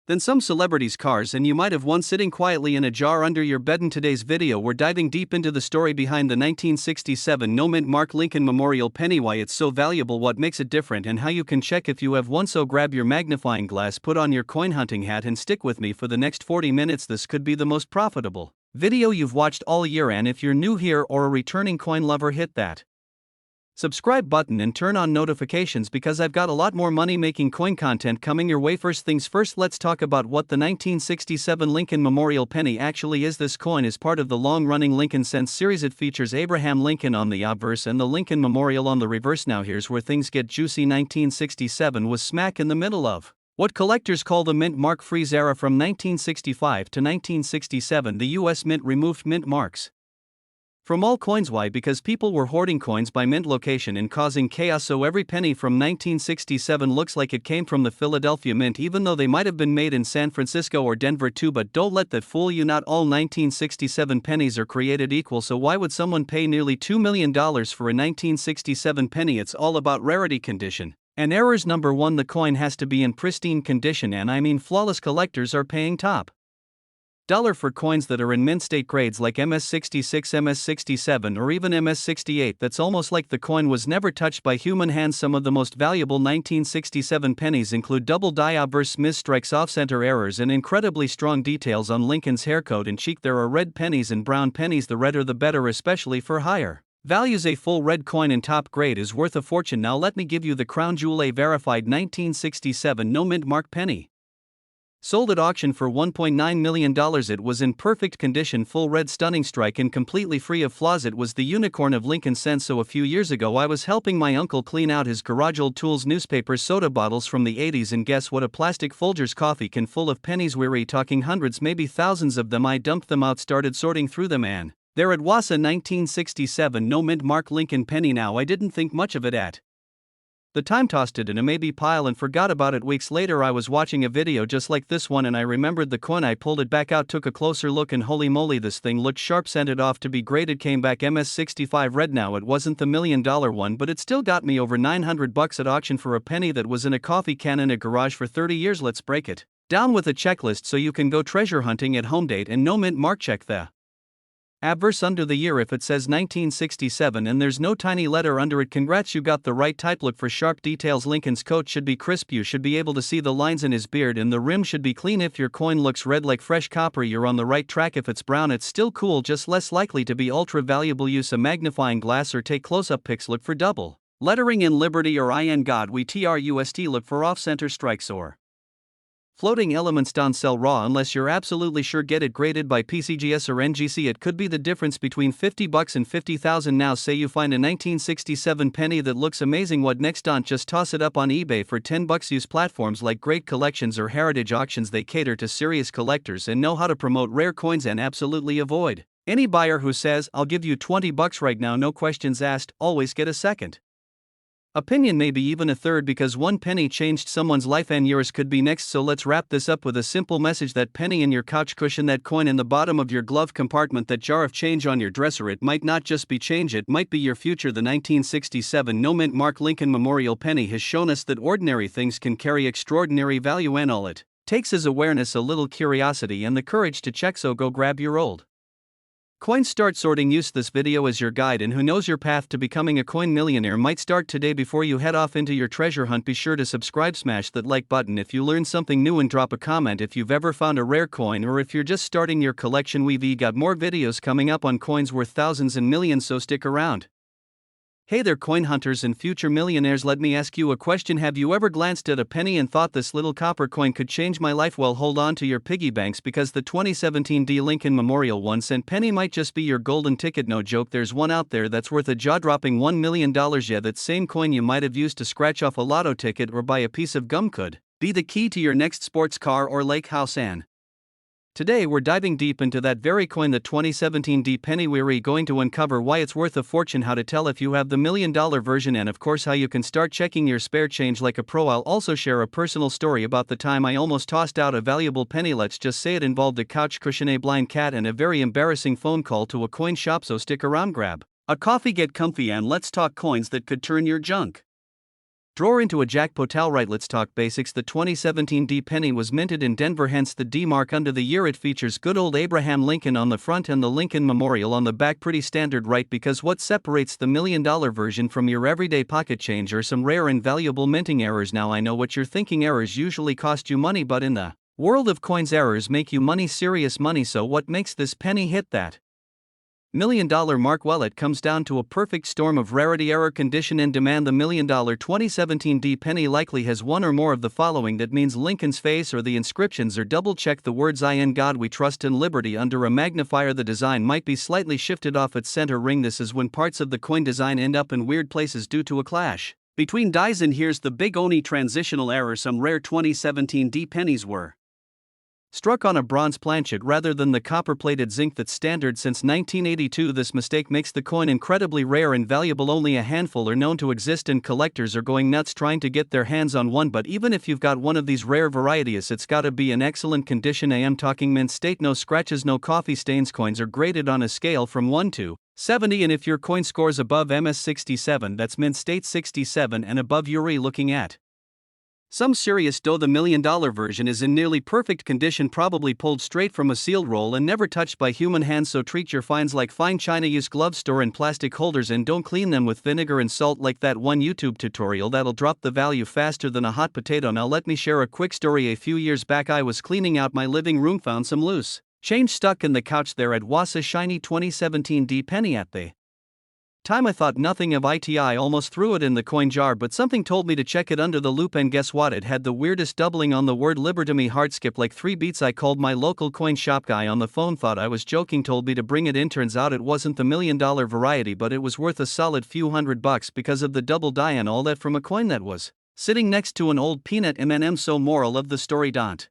than some celebrities' cars, and you might have one sitting quietly in a jar under your bed. In today's video, we're diving deep into the story behind the 1967 no mint mark Lincoln Memorial penny, why it's so valuable, what makes it different, and how you can check if you have one. So grab your magnifying glass, put on your coin hunting hat, and stick with me for the next 40 minutes. This could be the most profitable video you've watched all year, and if you're new here or a returning coin lover, hit that subscribe button and turn on notifications, because I've got a lot more money-making coin content coming your way. First things first, let's talk about what the 1967 Lincoln Memorial penny actually is. This coin is part of the long-running Lincoln Cents series. It features Abraham Lincoln on the obverse and the Lincoln Memorial on the reverse. Now here's where things get juicy. 1967 was smack in the middle of what collectors call the mint mark freeze era. From 1965 to 1967, the U.S. Mint removed mint marks from all coins. Why? Because people were hoarding coins by mint location and causing chaos. So every penny from 1967 looks like it came from the Philadelphia Mint, even though they might have been made in San Francisco or Denver too. But don't let that fool you. Not all 1967 pennies are created equal. So why would someone pay nearly $2 million for a 1967 penny? It's all about rarity, condition, and errors. Number one, the coin has to be in pristine condition, and I mean flawless. Collectors are paying top dollar for coins that are in mint state grades like MS66, MS67, or even MS68. That's almost like the coin was never touched by human hands. Some of the most valuable 1967 pennies include double die obverse misstrikes, off-center errors, and incredibly strong details on Lincoln's haircoat and cheek. There are red pennies and brown pennies. The redder the better, especially for higher values. A full red coin in top grade is worth a fortune. Now let me give you the crown jewel, a verified 1967 no mint mark penny, sold at auction for $1.9 million. It was in perfect condition, full red, stunning strike, and completely free of flaws. It was the unicorn of Lincoln Cents. So a few years ago, I was helping my uncle clean out his garage, old tools, newspapers, soda bottles from the 80s, and guess what? A plastic Folgers coffee can full of pennies. We're talking hundreds, maybe thousands of them. I dumped them out, started sorting through them, and there it was, a 1967 no mint mark Lincoln penny. Now I didn't think much of it at the time, tossed it in a maybe pile and forgot about it. Weeks later, I was watching a video just like this one, and I remembered the coin. I pulled it back out, took a closer look, and holy moly, this thing looked sharp. Sent it off to be graded, came back MS65 red. Now it wasn't the $1 million one, but it still got me over $900 at auction for a penny that was in a coffee can in a garage for 30 years. Let's break it down with a checklist so you can go treasure hunting at home. Date and no mint mark. Check the obverse under the year. If it says 1967 and there's no tiny letter under it, congrats, you got the right type. Look for sharp details. Lincoln's coat should be crisp. You should be able to see the lines in his beard, and the rim should be clean. If your coin looks red like fresh copper, you're on the right track. If it's brown, it's still cool, just less likely to be ultra valuable. Use a magnifying glass or take close-up pics. Look for double lettering in Liberty or in God We Trust. Look for off-center strikes or floating elements. Don't sell raw unless you're absolutely sure. Get it graded by PCGS or NGC. It could be the difference between $50 and $50,000. Now say you find a 1967 penny that looks amazing. What next? Don't just toss it up on eBay for $10. Use platforms like Great Collections or Heritage Auctions. They cater to serious collectors and know how to promote rare coins, and absolutely avoid any buyer who says, I'll give you $20 right now, no questions asked. Always get a second opinion, maybe even a third, because one penny changed someone's life and yours could be next. So let's wrap this up with a simple message. That penny in your couch cushion, that coin in the bottom of your glove compartment, that jar of change on your dresser, it might not just be change, it might be your future. The 1967 no mint mark Lincoln Memorial penny has shown us that ordinary things can carry extraordinary value, and all it Takes his awareness, a little curiosity, and the courage to check, so go grab your old coins. Start sorting. Use this video as your guide, and who knows, your path to becoming a coin millionaire might start today. Before you head off into your treasure hunt, be sure to subscribe, smash that like button if you learned something new, and drop a comment if you've ever found a rare coin or if you're just starting your collection. We've got more videos coming up on coins worth thousands and millions, so stick around. Hey there, coin hunters and future millionaires, let me ask you a question. Have you ever glanced at a penny and thought, this little copper coin could change my life? Well, hold on to your piggy banks, because the 2017 Lincoln Memorial 1-cent penny might just be your golden ticket. No joke, there's one out there that's worth a jaw-dropping $1 million. Yeah, that same coin you might have used to scratch off a lotto ticket or buy a piece of gum could be the key to your next sports car or lake house. And today we're diving deep into that very coin, the 2017 penny. We're going to uncover why it's worth a fortune, how to tell if you have the $1 million version, and of course how you can start checking your spare change like a pro. I'll also share a personal story about the time I almost tossed out a valuable penny. Let's just say it involved a couch cushion, a blind cat, and a very embarrassing phone call to a coin shop. So stick around, grab a coffee, get comfy, and let's talk coins that could turn your junk drawer into a jackpot. Right, let's talk basics. The 2017 penny was minted in Denver, hence the D mark under the year. It features good old Abraham Lincoln on the front and the Lincoln Memorial on the back. Pretty standard, right? Because what separates the $1 million version from your everyday pocket change are some rare and valuable minting errors. Now I know what you're thinking, errors usually cost you money, but in the world of coins, errors make you money, serious money. So what makes this penny hit that $1 million mark? Well, it comes down to a perfect storm of rarity, error, condition, and demand. The $1 million 2017 penny likely has one or more of the following. That means Lincoln's face or the inscriptions are double checked. The words "I in God we trust" and "Liberty" under a magnifier. The design might be slightly shifted off its center ring. This is when parts of the coin design end up in weird places due to a clash between dies. And here's the big only transitional error: some rare 2017 pennies were struck on a bronze planchet rather than the copper-plated zinc that's standard since 1982. This mistake makes the coin incredibly rare and valuable. Only a handful are known to exist, and collectors are going nuts trying to get their hands on one. But even if you've got one of these rare varieties, it's gotta be in excellent condition. I am talking mint state, no scratches, no coffee stains. Coins are graded on a scale from 1 to 70, and if your coin scores above MS 67, that's mint state 67 and above, you're looking at some serious dough. The $1 million version is in nearly perfect condition, probably pulled straight from a sealed roll and never touched by human hands. So treat your finds like fine china. Use gloves, store in plastic holders, and don't clean them with vinegar and salt like that one YouTube tutorial. That'll drop the value faster than a hot potato. Now let me share a quick story. A few years back I was cleaning out my living room, found some loose change stuck in the couch there. At was a shiny 2017 penny. At the time I thought nothing of it. I almost threw it in the coin jar, but something told me to check it under the loop, and guess what? It had the weirdest doubling on the word liberty. Me heart skipped like 3 beats. I called my local coin shop guy on the phone, thought I was joking, told me to bring it in. Turns out it wasn't the $1 million variety, but it was worth a solid few $100 because of the double die and all that from a coin that was sitting next to an old peanut M&M. So moral of the story, don't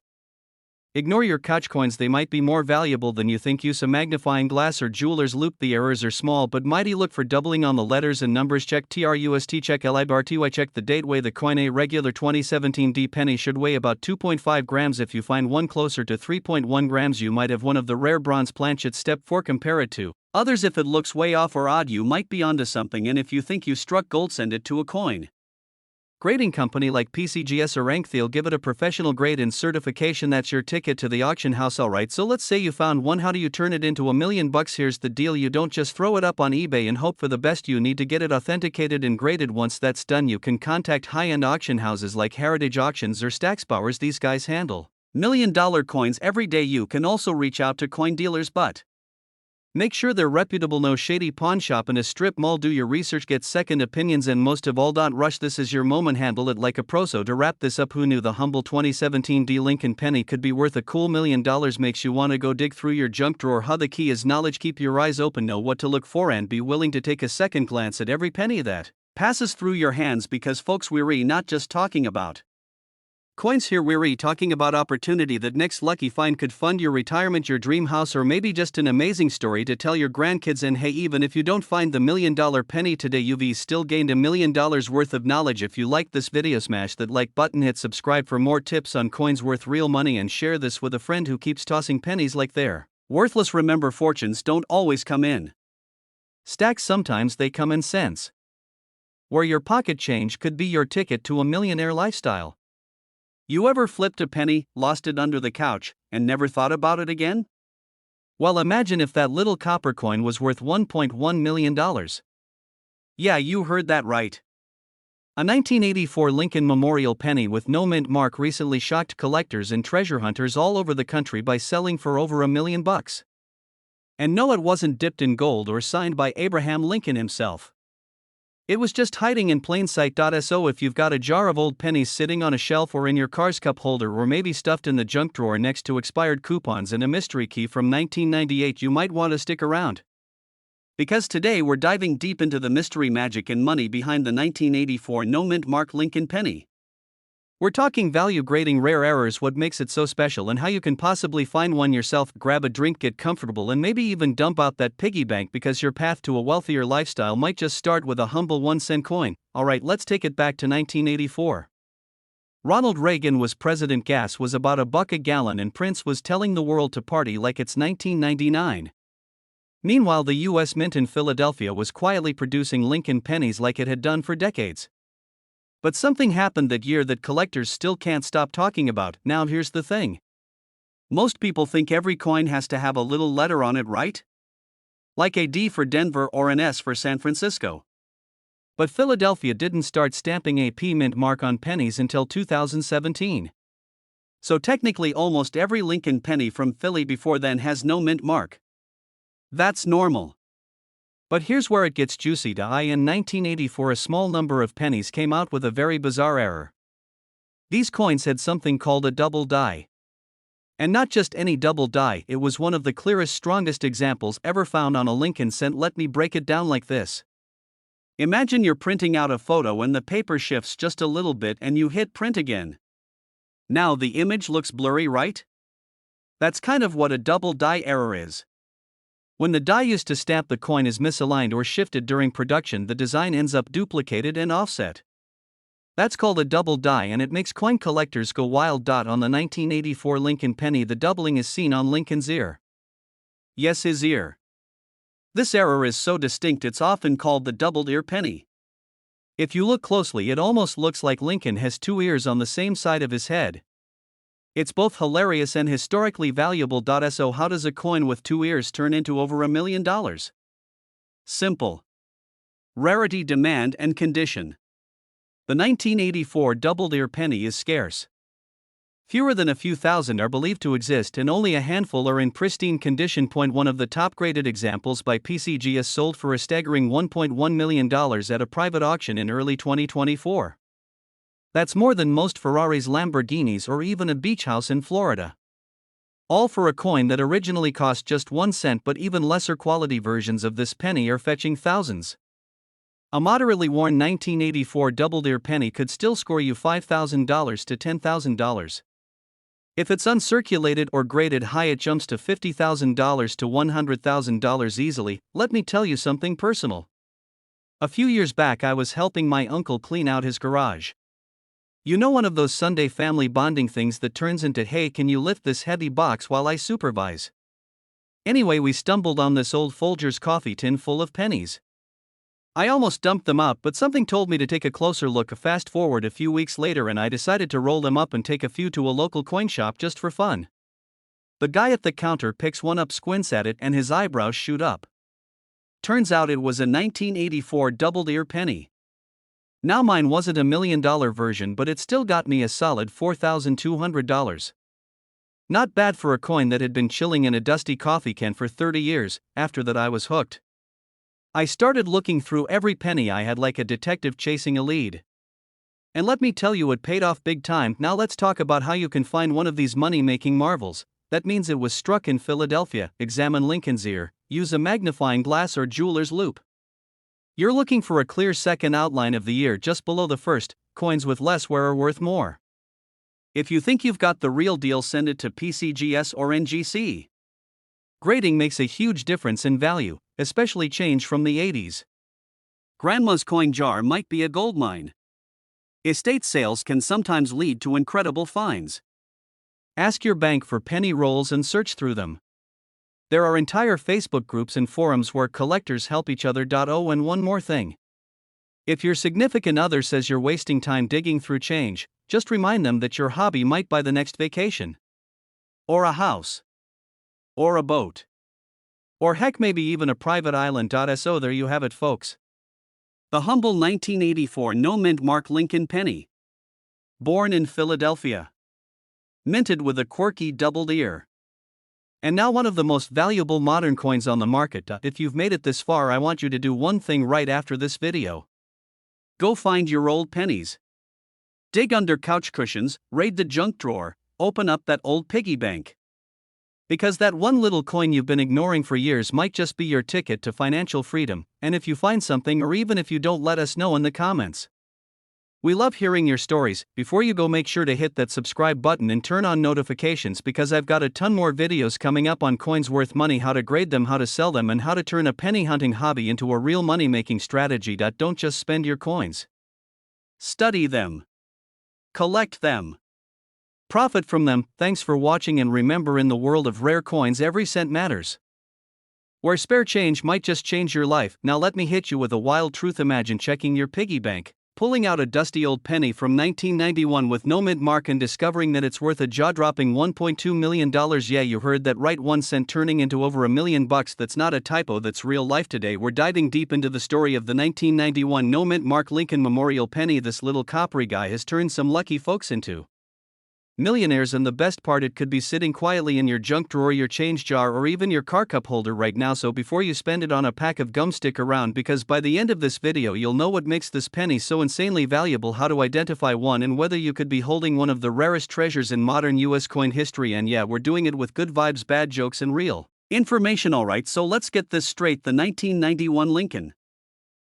ignore your couch coins, they might be more valuable than you think. Use a magnifying glass or jeweler's loupe. The errors are small but mighty. Look for doubling on the letters and numbers. Check TRUST, check LIBRTY, check the date. Weigh the coin. A regular 2017 penny should weigh about 2.5 grams. If you find one closer to 3.1 grams, you might have one of the rare bronze planchets. Step 4, compare it to others. If it looks way off or odd, you might be onto something, and if you think you struck gold, send it to a coin grading company like PCGS or Anchthil. Give it a professional grade and certification. That's your ticket to the auction house. Alright, so let's say you found one. How do you turn it into $1 million? Here's the deal: you don't just throw it up on eBay and hope for the best. You need to get it authenticated and graded. Once that's done, you can contact high-end auction houses like Heritage Auctions or Stacksbowers. These guys handle $1 million coins every day. You can also reach out to coin dealers, but make sure they're reputable. No shady pawn shop in a strip mall. Do your research, get second opinions, and most of all, don't rush. This is your moment. Handle it like a pro. So to wrap this up, who knew the humble 2017 Lincoln penny could be worth a cool $1 million? Makes you want to go dig through your junk drawer. How the key is knowledge. Keep your eyes open, know what to look for, and be willing to take a second glance at every penny that passes through your hands, because folks, we're not just talking about coins here, we're talking about opportunity. That next lucky find could fund your retirement, your dream house, or maybe just an amazing story to tell your grandkids. And hey, even if you don't find the $1 million penny today, you've still gained $1 million worth of knowledge. If you liked this video, smash that like button, hit subscribe for more tips on coins worth real money, and share this with a friend who keeps tossing pennies like they're worthless. Remember, fortunes don't always come in stacks, sometimes they come in cents, where your pocket change could be your ticket to a millionaire lifestyle. You ever flipped a penny, lost it under the couch, and never thought about it again? Well, imagine if that little copper coin was worth $1.1 million. Yeah, you heard that right. A 1984 Lincoln Memorial penny with no mint mark recently shocked collectors and treasure hunters all over the country by selling for over $1 million. And no, it wasn't dipped in gold or signed by Abraham Lincoln himself. It was just hiding in plain sight. So if you've got a jar of old pennies sitting on a shelf or in your car's cup holder or maybe stuffed in the junk drawer next to expired coupons and a mystery key from 1998, you might want to stick around. Because today we're diving deep into the mystery, magic, and money behind the 1984 no mint mark Lincoln penny. We're talking value, grading, rare errors, what makes it so special, and how you can possibly find one yourself. Grab a drink, get comfortable, and maybe even dump out that piggy bank because your path to a wealthier lifestyle might just start with a humble 1-cent coin. Alright, let's take it back to 1984. Ronald Reagan was president. Gas was about $1 a gallon, and Prince was telling the world to party like it's 1999. Meanwhile, the U.S. Mint in Philadelphia was quietly producing Lincoln pennies like it had done for decades. But something happened that year that collectors still can't stop talking about. Now here's the thing. Most people think every coin has to have a little letter on it, right? Like a D for Denver or an S for San Francisco. But Philadelphia didn't start stamping a P mint mark on pennies until 2017. So technically almost every Lincoln penny from Philly before then has no mint mark. That's normal. But here's where it gets juicy. In 1984, a small number of pennies came out with a very bizarre error. These coins had something called a double die. And not just any double die, it was one of the clearest, strongest examples ever found on a Lincoln cent. Let me break it down like this. Imagine you're printing out a photo and the paper shifts just a little bit and you hit print again. Now the image looks blurry, right? That's kind of what a double die error is. When the die used to stamp the coin is misaligned or shifted during production, the design ends up duplicated and offset. That's called a double die, and it makes coin collectors go wild. On the 1984 Lincoln penny, the doubling is seen on Lincoln's ear. Yes, his ear. This error is so distinct it's often called the doubled ear penny. If you look closely, it almost looks like Lincoln has two ears on the same side of his head. It's both hilarious and historically valuable. So how does a coin with two ears turn into over $1 million? Simple. Rarity, demand, and condition. The 1984 doubled ear penny is scarce. Fewer than a few thousand are believed to exist, and only a handful are in pristine condition. One of the top graded examples by PCGS sold for a staggering $1.1 million at a private auction in early 2024. That's more than most Ferraris, Lamborghinis, or even a beach house in Florida. All for a coin that originally cost just 1 cent, but even lesser quality versions of this penny are fetching thousands. A moderately worn 1984 doubled ear penny could still score you $5,000 to $10,000. If it's uncirculated or graded high, it jumps to $50,000 to $100,000 easily. Let me tell you something personal. A few years back, I was helping my uncle clean out his garage. You know, one of those Sunday family bonding things that turns into, hey, can you lift this heavy box while I supervise? Anyway, we stumbled on this old Folgers coffee tin full of pennies. I almost dumped them out, but something told me to take a closer look. Fast forward a few weeks later, and I decided to roll them up and take a few to a local coin shop just for fun. The guy at the counter picks one up, squints at it, and his eyebrows shoot up. Turns out it was a 1984 doubled ear penny. Now mine wasn't $1 million version, but it still got me a solid $4,200. Not bad for a coin that had been chilling in a dusty coffee can for 30 years. After that, I was hooked. I started looking through every penny I had like a detective chasing a lead. And let me tell you, it paid off big time. Now let's talk about how you can find one of these money-making marvels. That means it was struck in Philadelphia. Examine Lincoln's ear. Use a magnifying glass or jeweler's loupe. You're looking for a clear second outline of the ear just below the first. Coins with less wear are worth more. If you think you've got the real deal, send it to PCGS or NGC. Grading makes a huge difference in value, especially change from the 80s. Grandma's coin jar might be a goldmine. Estate sales can sometimes lead to incredible finds. Ask your bank for penny rolls and search through them. There are entire Facebook groups and forums where collectors help each other. Oh, and one more thing. If your significant other says you're wasting time digging through change, just remind them that your hobby might buy the next vacation. Or a house. Or a boat. Or heck, maybe even a private island. So there you have it, folks. The humble 1984 no-mint Mark Lincoln penny. Born in Philadelphia. Minted with a quirky doubled ear. And now one of the most valuable modern coins on the market. If you've made it this far, I want you to do one thing right after this video. Go find your old pennies. Dig under couch cushions, raid the junk drawer, open up that old piggy bank. Because that one little coin you've been ignoring for years might just be your ticket to financial freedom, and if you find something, or even if you don't, let us know in the comments. We love hearing your stories. Before you go, make sure to hit that subscribe button and turn on notifications, because I've got a ton more videos coming up on coins worth money, how to grade them, how to sell them, and how to turn a penny hunting hobby into a real money-making strategy. Don't just spend your coins. Study them. Collect them. Profit from them. Thanks for watching, and remember, in the world of rare coins, every cent matters. Where spare change might just change your life. Now let me hit you with a wild truth. Imagine checking your piggy bank, pulling out a dusty old penny from 1991 with no mint mark, and discovering that it's worth a jaw-dropping $1.2 million. Yeah, you heard that right, 1 cent turning into over $1 million. That's not a typo, that's real life. Today we're diving deep into the story of the 1991 no mint Mark Lincoln Memorial Penny. This little coppery guy has turned some lucky folks into millionaires, and the best part, it could be sitting quietly in your junk drawer, your change jar, or even your car cup holder right now. So before you spend it on a pack of gum, stick around, because by the end of this video you'll know what makes this penny so insanely valuable, how to identify one, and whether you could be holding one of the rarest treasures in modern US coin history. And yeah, we're doing it with good vibes, bad jokes, and real information. Alright, so let's get this straight. The 1991 Lincoln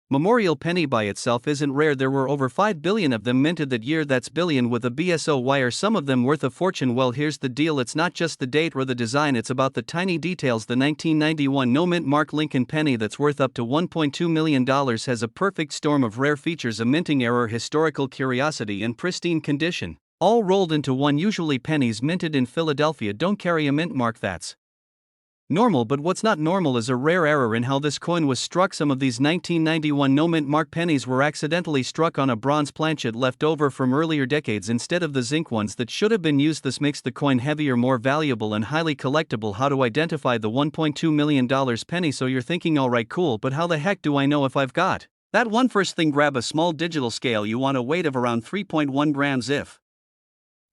Memorial penny by itself isn't rare. There were over 5 billion of them minted that year. That's billion with a BSO. Why are some of them worth a fortune? Well, here's the deal. It's not just the date or the design, it's about the tiny details. The 1991 no mint Mark Lincoln penny that's worth up to $1.2 million has a perfect storm of rare features: a minting error, historical curiosity, and pristine condition, all rolled into one. Usually pennies minted in Philadelphia don't carry a mint mark. That's normal, but what's not normal is a rare error in how this coin was struck. Some of these 1991 no mint mark pennies were accidentally struck on a bronze planchet left over from earlier decades instead of the zinc ones that should have been used. This makes the coin heavier, more valuable, and highly collectible. How to identify the $1.2 million penny? So you're thinking, alright, cool, but how the heck do I know if I've got that one? First thing, grab a small digital scale. You want a weight of around 3.1 grams. If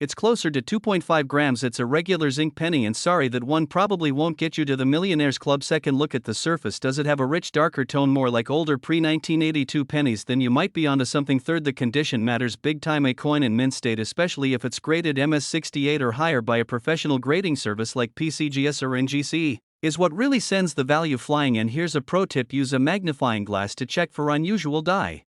it's closer to 2.5 grams, it's a regular zinc penny, and sorry, that one probably won't get you to the Millionaires Club. Second, look at the surface. Does it have a rich, darker tone, more like older pre-1982 pennies? Then you might be onto something. Third, the condition matters big time. A coin in mint state, especially if it's graded MS68 or higher by a professional grading service like PCGS or NGC, is what really sends the value flying. And here's a pro tip: use a magnifying glass to check for unusual die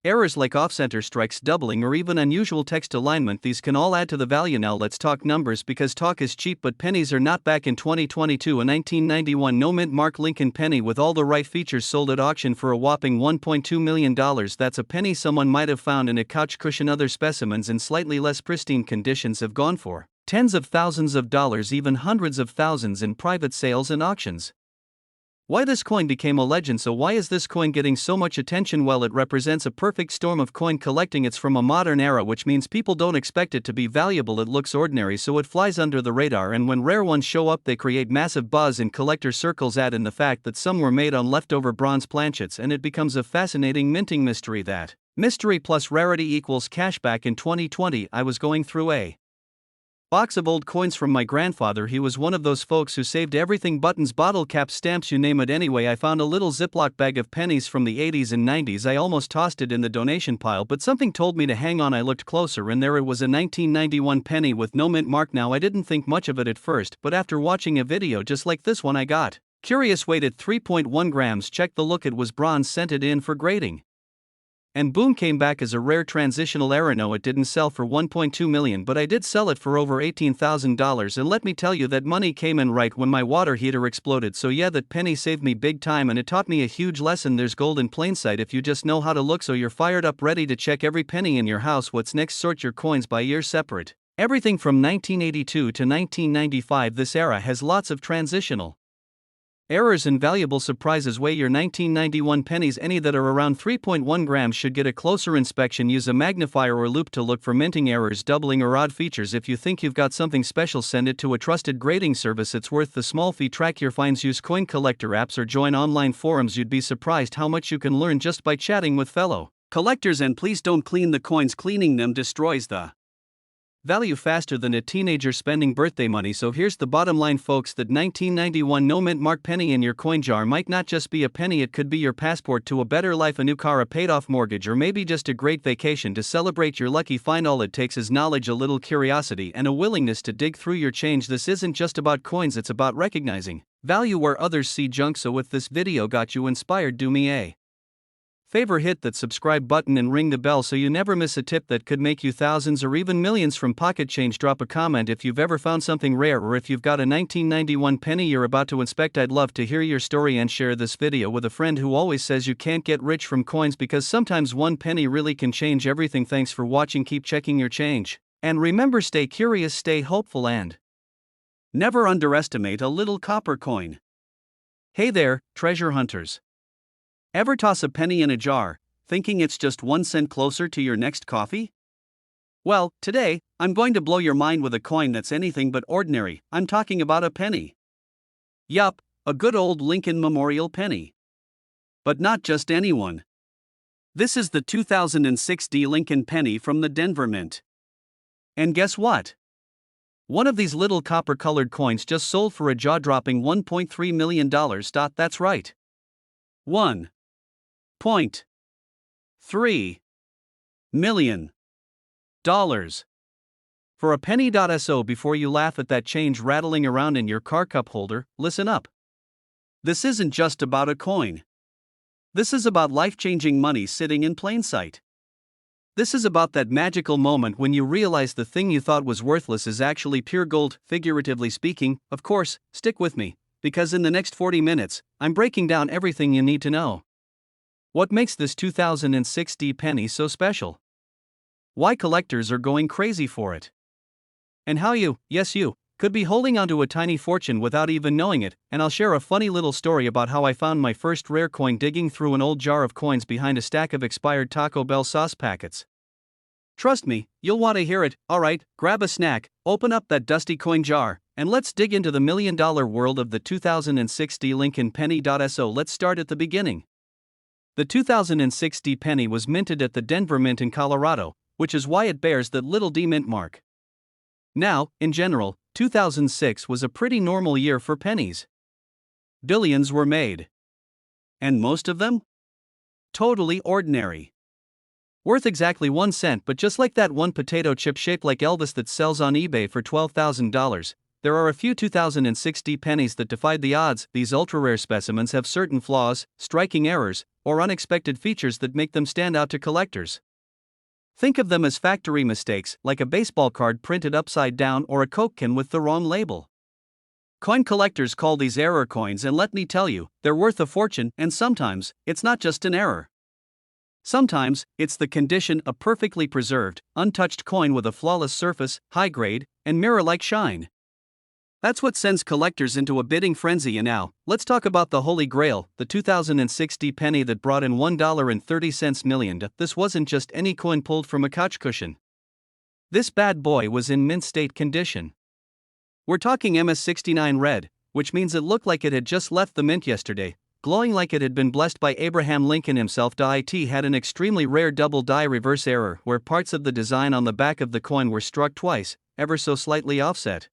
errors like off-center strikes, doubling, or even unusual text alignment. These can all add to the value. Now let's talk numbers, because talk is cheap but pennies are not. Back in 2022, a 1991 no mint Mark Lincoln penny with all the right features sold at auction for a whopping $1.2 million. That's a penny someone might have found in a couch cushion. Other specimens in slightly less pristine conditions have gone for tens of thousands of dollars, even hundreds of thousands in private sales and auctions. Why this coin became a legend? So why is this coin getting so much attention? Well, it represents a perfect storm of coin collecting. It's from a modern era, which means people don't expect it to be valuable. It looks ordinary, so it flies under the radar, and when rare ones show up, they create massive buzz in collector circles. Add in the fact that some were made on leftover bronze planchets, and it becomes a fascinating minting mystery. That mystery plus rarity equals cash. Back in 2020, I was going through a box of old coins from my grandfather. He was one of those folks who saved everything: buttons, bottle caps, stamps, you name it. Anyway, I found a little Ziploc bag of pennies from the 80s and 90s. I almost tossed it in the donation pile, but something told me to hang on. I looked closer, and there it was, a 1991 penny with no mint mark. Now, I didn't think much of it at first, but after watching a video just like this one, I got curious. Weighed 3.1 grams. Check the look, it was bronze, sent it in for grading, and boom, came back as a rare transitional error. No, it didn't sell for $1.2 million, but I did sell it for over $18,000, and let me tell you, that money came in right when my water heater exploded. So yeah, that penny saved me big time, and it taught me a huge lesson: there's gold in plain sight if you just know how to look. So you're fired up, ready to check every penny in your house. What's next? Sort your coins by year, separate everything from 1982 to 1995. This era has lots of transitional Errors and valuable surprises. Weigh your 1991 pennies. Any that are around 3.1 grams should get a closer inspection. Use a magnifier or loupe to look for minting errors, doubling, or odd features. If you think you've got something special, send it to a trusted grading service. It's worth the small fee. Track your finds. Use coin collector apps or join online forums. You'd be surprised how much you can learn just by chatting with fellow collectors. And please don't clean the coins. Cleaning them destroys the value faster than a teenager spending birthday money. So here's the bottom line, folks. That 1991 no mint mark penny in your coin jar might not just be a penny, it could be your passport to a better life, a new car, a paid off mortgage, or maybe just a great vacation. To celebrate your lucky find, all it takes is knowledge, a little curiosity, and a willingness to dig through your change. This isn't just about coins, it's about recognizing value where others see junk. So if this video got you inspired, do me a favor, hit that subscribe button and ring the bell so you never miss a tip that could make you thousands or even millions from pocket change. Drop a comment if you've ever found something rare, or if you've got a 1991 penny you're about to inspect. I'd love to hear your story. And share this video with a friend who always says you can't get rich from coins, because sometimes one penny really can change everything. Thanks for watching. Keep checking your change. And remember, stay curious, stay hopeful, and never underestimate a little copper coin. Hey there, treasure hunters. Ever toss a penny in a jar, thinking it's just 1 cent closer to your next coffee? Well, today, I'm going to blow your mind with a coin that's anything but ordinary. I'm talking about a penny. Yup, a good old Lincoln Memorial penny. But not just any one. This is the 2006 Lincoln penny from the Denver Mint. And guess what? One of these little copper-colored coins just sold for a jaw-dropping $1.3 million. That's right. $1.3 million. For a penny. So before you laugh at that change rattling around in your car cup holder, listen up. This isn't just about a coin. This is about life-changing money sitting in plain sight. This is about that magical moment when you realize the thing you thought was worthless is actually pure gold, figuratively speaking. Of course, stick with me, because in the next 40 minutes, I'm breaking down everything you need to know. What makes this 2006 penny so special? Why collectors are going crazy for it? And how you, yes you, could be holding onto a tiny fortune without even knowing it. And I'll share a funny little story about how I found my first rare coin digging through an old jar of coins behind a stack of expired Taco Bell sauce packets. Trust me, you'll want to hear it. Alright, grab a snack, open up that dusty coin jar, and let's dig into the million-dollar world of the 2006 Lincoln penny. So let's start at the beginning. The 2006 penny was minted at the Denver Mint in Colorado, which is why it bears that little D mint mark. Now, in general, 2006 was a pretty normal year for pennies. Billions were made. And most of them? Totally ordinary. Worth exactly 1 cent, but just like that one potato chip shaped like Elvis that sells on eBay for $12,000, there are a few 2006 pennies that defied the odds. These ultra-rare specimens have certain flaws, striking errors, or unexpected features that make them stand out to collectors. Think of them as factory mistakes, like a baseball card printed upside down or a Coke can with the wrong label. Coin collectors call these error coins, and let me tell you, they're worth a fortune. And sometimes, it's not just an error. Sometimes, it's the condition: a perfectly preserved, untouched coin with a flawless surface, high grade, and mirror-like shine. That's what sends collectors into a bidding frenzy. And now, let's talk about the Holy Grail, the 2006 penny that brought in $1.30 million. This wasn't just any coin pulled from a couch cushion. This bad boy was in mint state condition. We're talking MS-69 red, which means it looked like it had just left the mint yesterday, glowing like it had been blessed by Abraham Lincoln himself. It had an extremely rare double die reverse error, where parts of the design on the back of the coin were struck twice, ever so slightly offset.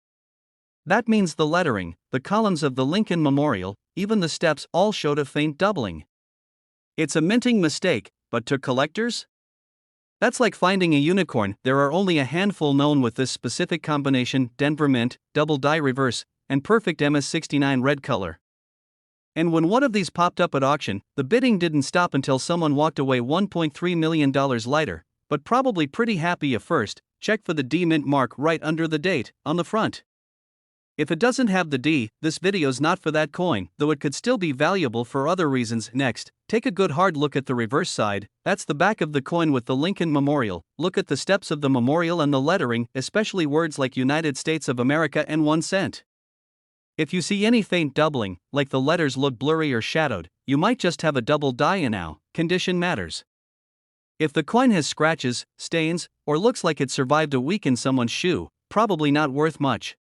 That means the lettering, the columns of the Lincoln Memorial, even the steps, all showed a faint doubling. It's a minting mistake, but to collectors? That's like finding a unicorn. There are only a handful known with this specific combination: Denver Mint, double die reverse, and perfect MS-69 red color. And when one of these popped up at auction, the bidding didn't stop until someone walked away $1.3 million lighter, but probably pretty happy at first. Check for the D mint mark right under the date, on the front. If it doesn't have the D, this video's not for that coin, though it could still be valuable for other reasons. Next, take a good hard look at the reverse side. That's the back of the coin with the Lincoln Memorial. Look at the steps of the memorial and the lettering, especially words like United States of America and 1 cent. If you see any faint doubling, like the letters look blurry or shadowed, you might just have a double die now. Condition matters. If the coin has scratches, stains, or looks like it survived a week in someone's shoe, probably not worth much.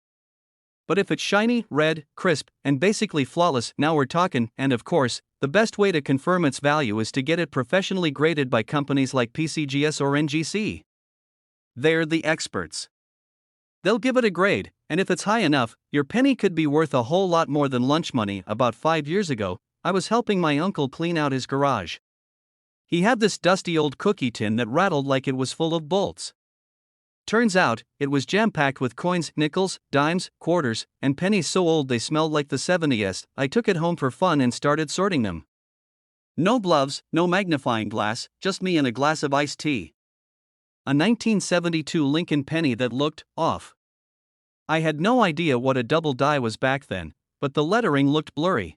But if it's shiny, red, crisp, and basically flawless, now we're talking. And of course, the best way to confirm its value is to get it professionally graded by companies like PCGS or NGC. They're the experts. They'll give it a grade, and if it's high enough, your penny could be worth a whole lot more than lunch money. About 5 years ago, I was helping my uncle clean out his garage. He had this dusty old cookie tin that rattled like it was full of bolts. Turns out, it was jam-packed with coins, nickels, dimes, quarters, and pennies so old they smelled like the 70s. I took it home for fun and started sorting them. No gloves, no magnifying glass, just me and a glass of iced tea. A 1972 Lincoln penny that looked off. I had no idea what a double die was back then, but the lettering looked blurry.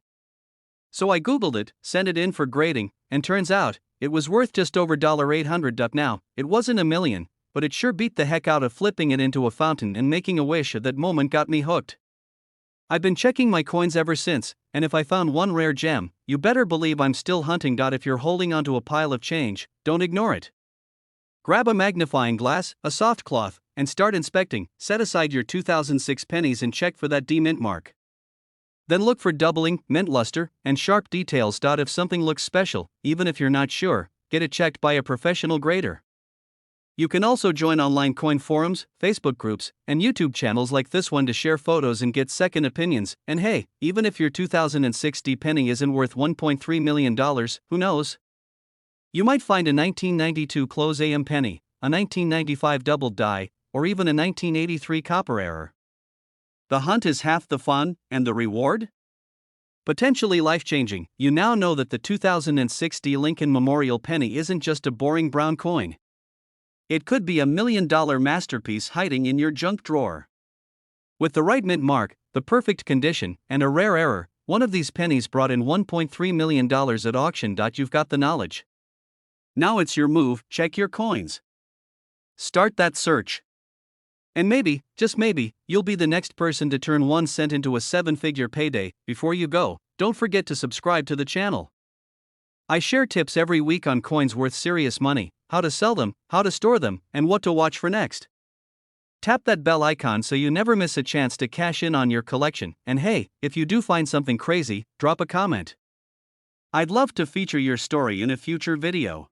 So I googled it, sent it in for grading, and turns out, it was worth just over $800 up now. It wasn't a million, but it sure beat the heck out of flipping it into a fountain and making a wish. That moment got me hooked. I've been checking my coins ever since, and if I found one rare gem, you better believe I'm still hunting. If you're holding onto a pile of change, don't ignore it. Grab a magnifying glass, a soft cloth, and start inspecting. Set aside your 2006 pennies and check for that D-mint mark. Then look for doubling, mint luster, and sharp details. If something looks special, even if you're not sure, get it checked by a professional grader. You can also join online coin forums, Facebook groups, and YouTube channels like this one to share photos and get second opinions. And hey, even if your 2006 D penny isn't worth $1.3 million, who knows? You might find a 1992 close AM penny, a 1995 double die, or even a 1983 copper error. The hunt is half the fun, and the reward? Potentially life-changing. You now know that the 2006 D Lincoln Memorial penny isn't just a boring brown coin. It could be $1 million masterpiece hiding in your junk drawer. With the right mint mark, the perfect condition, and a rare error, one of these pennies brought in $1.3 million at auction. You've got the knowledge. Now it's your move. Check your coins. Start that search. And maybe, just maybe, you'll be the next person to turn 1 cent into a 7-figure payday. Before you go, don't forget to subscribe to the channel. I share tips every week on coins worth serious money, how to sell them, how to store them, and what to watch for next. Tap that bell icon so you never miss a chance to cash in on your collection. And hey, if you do find something crazy, drop a comment. I'd love to feature your story in a future video.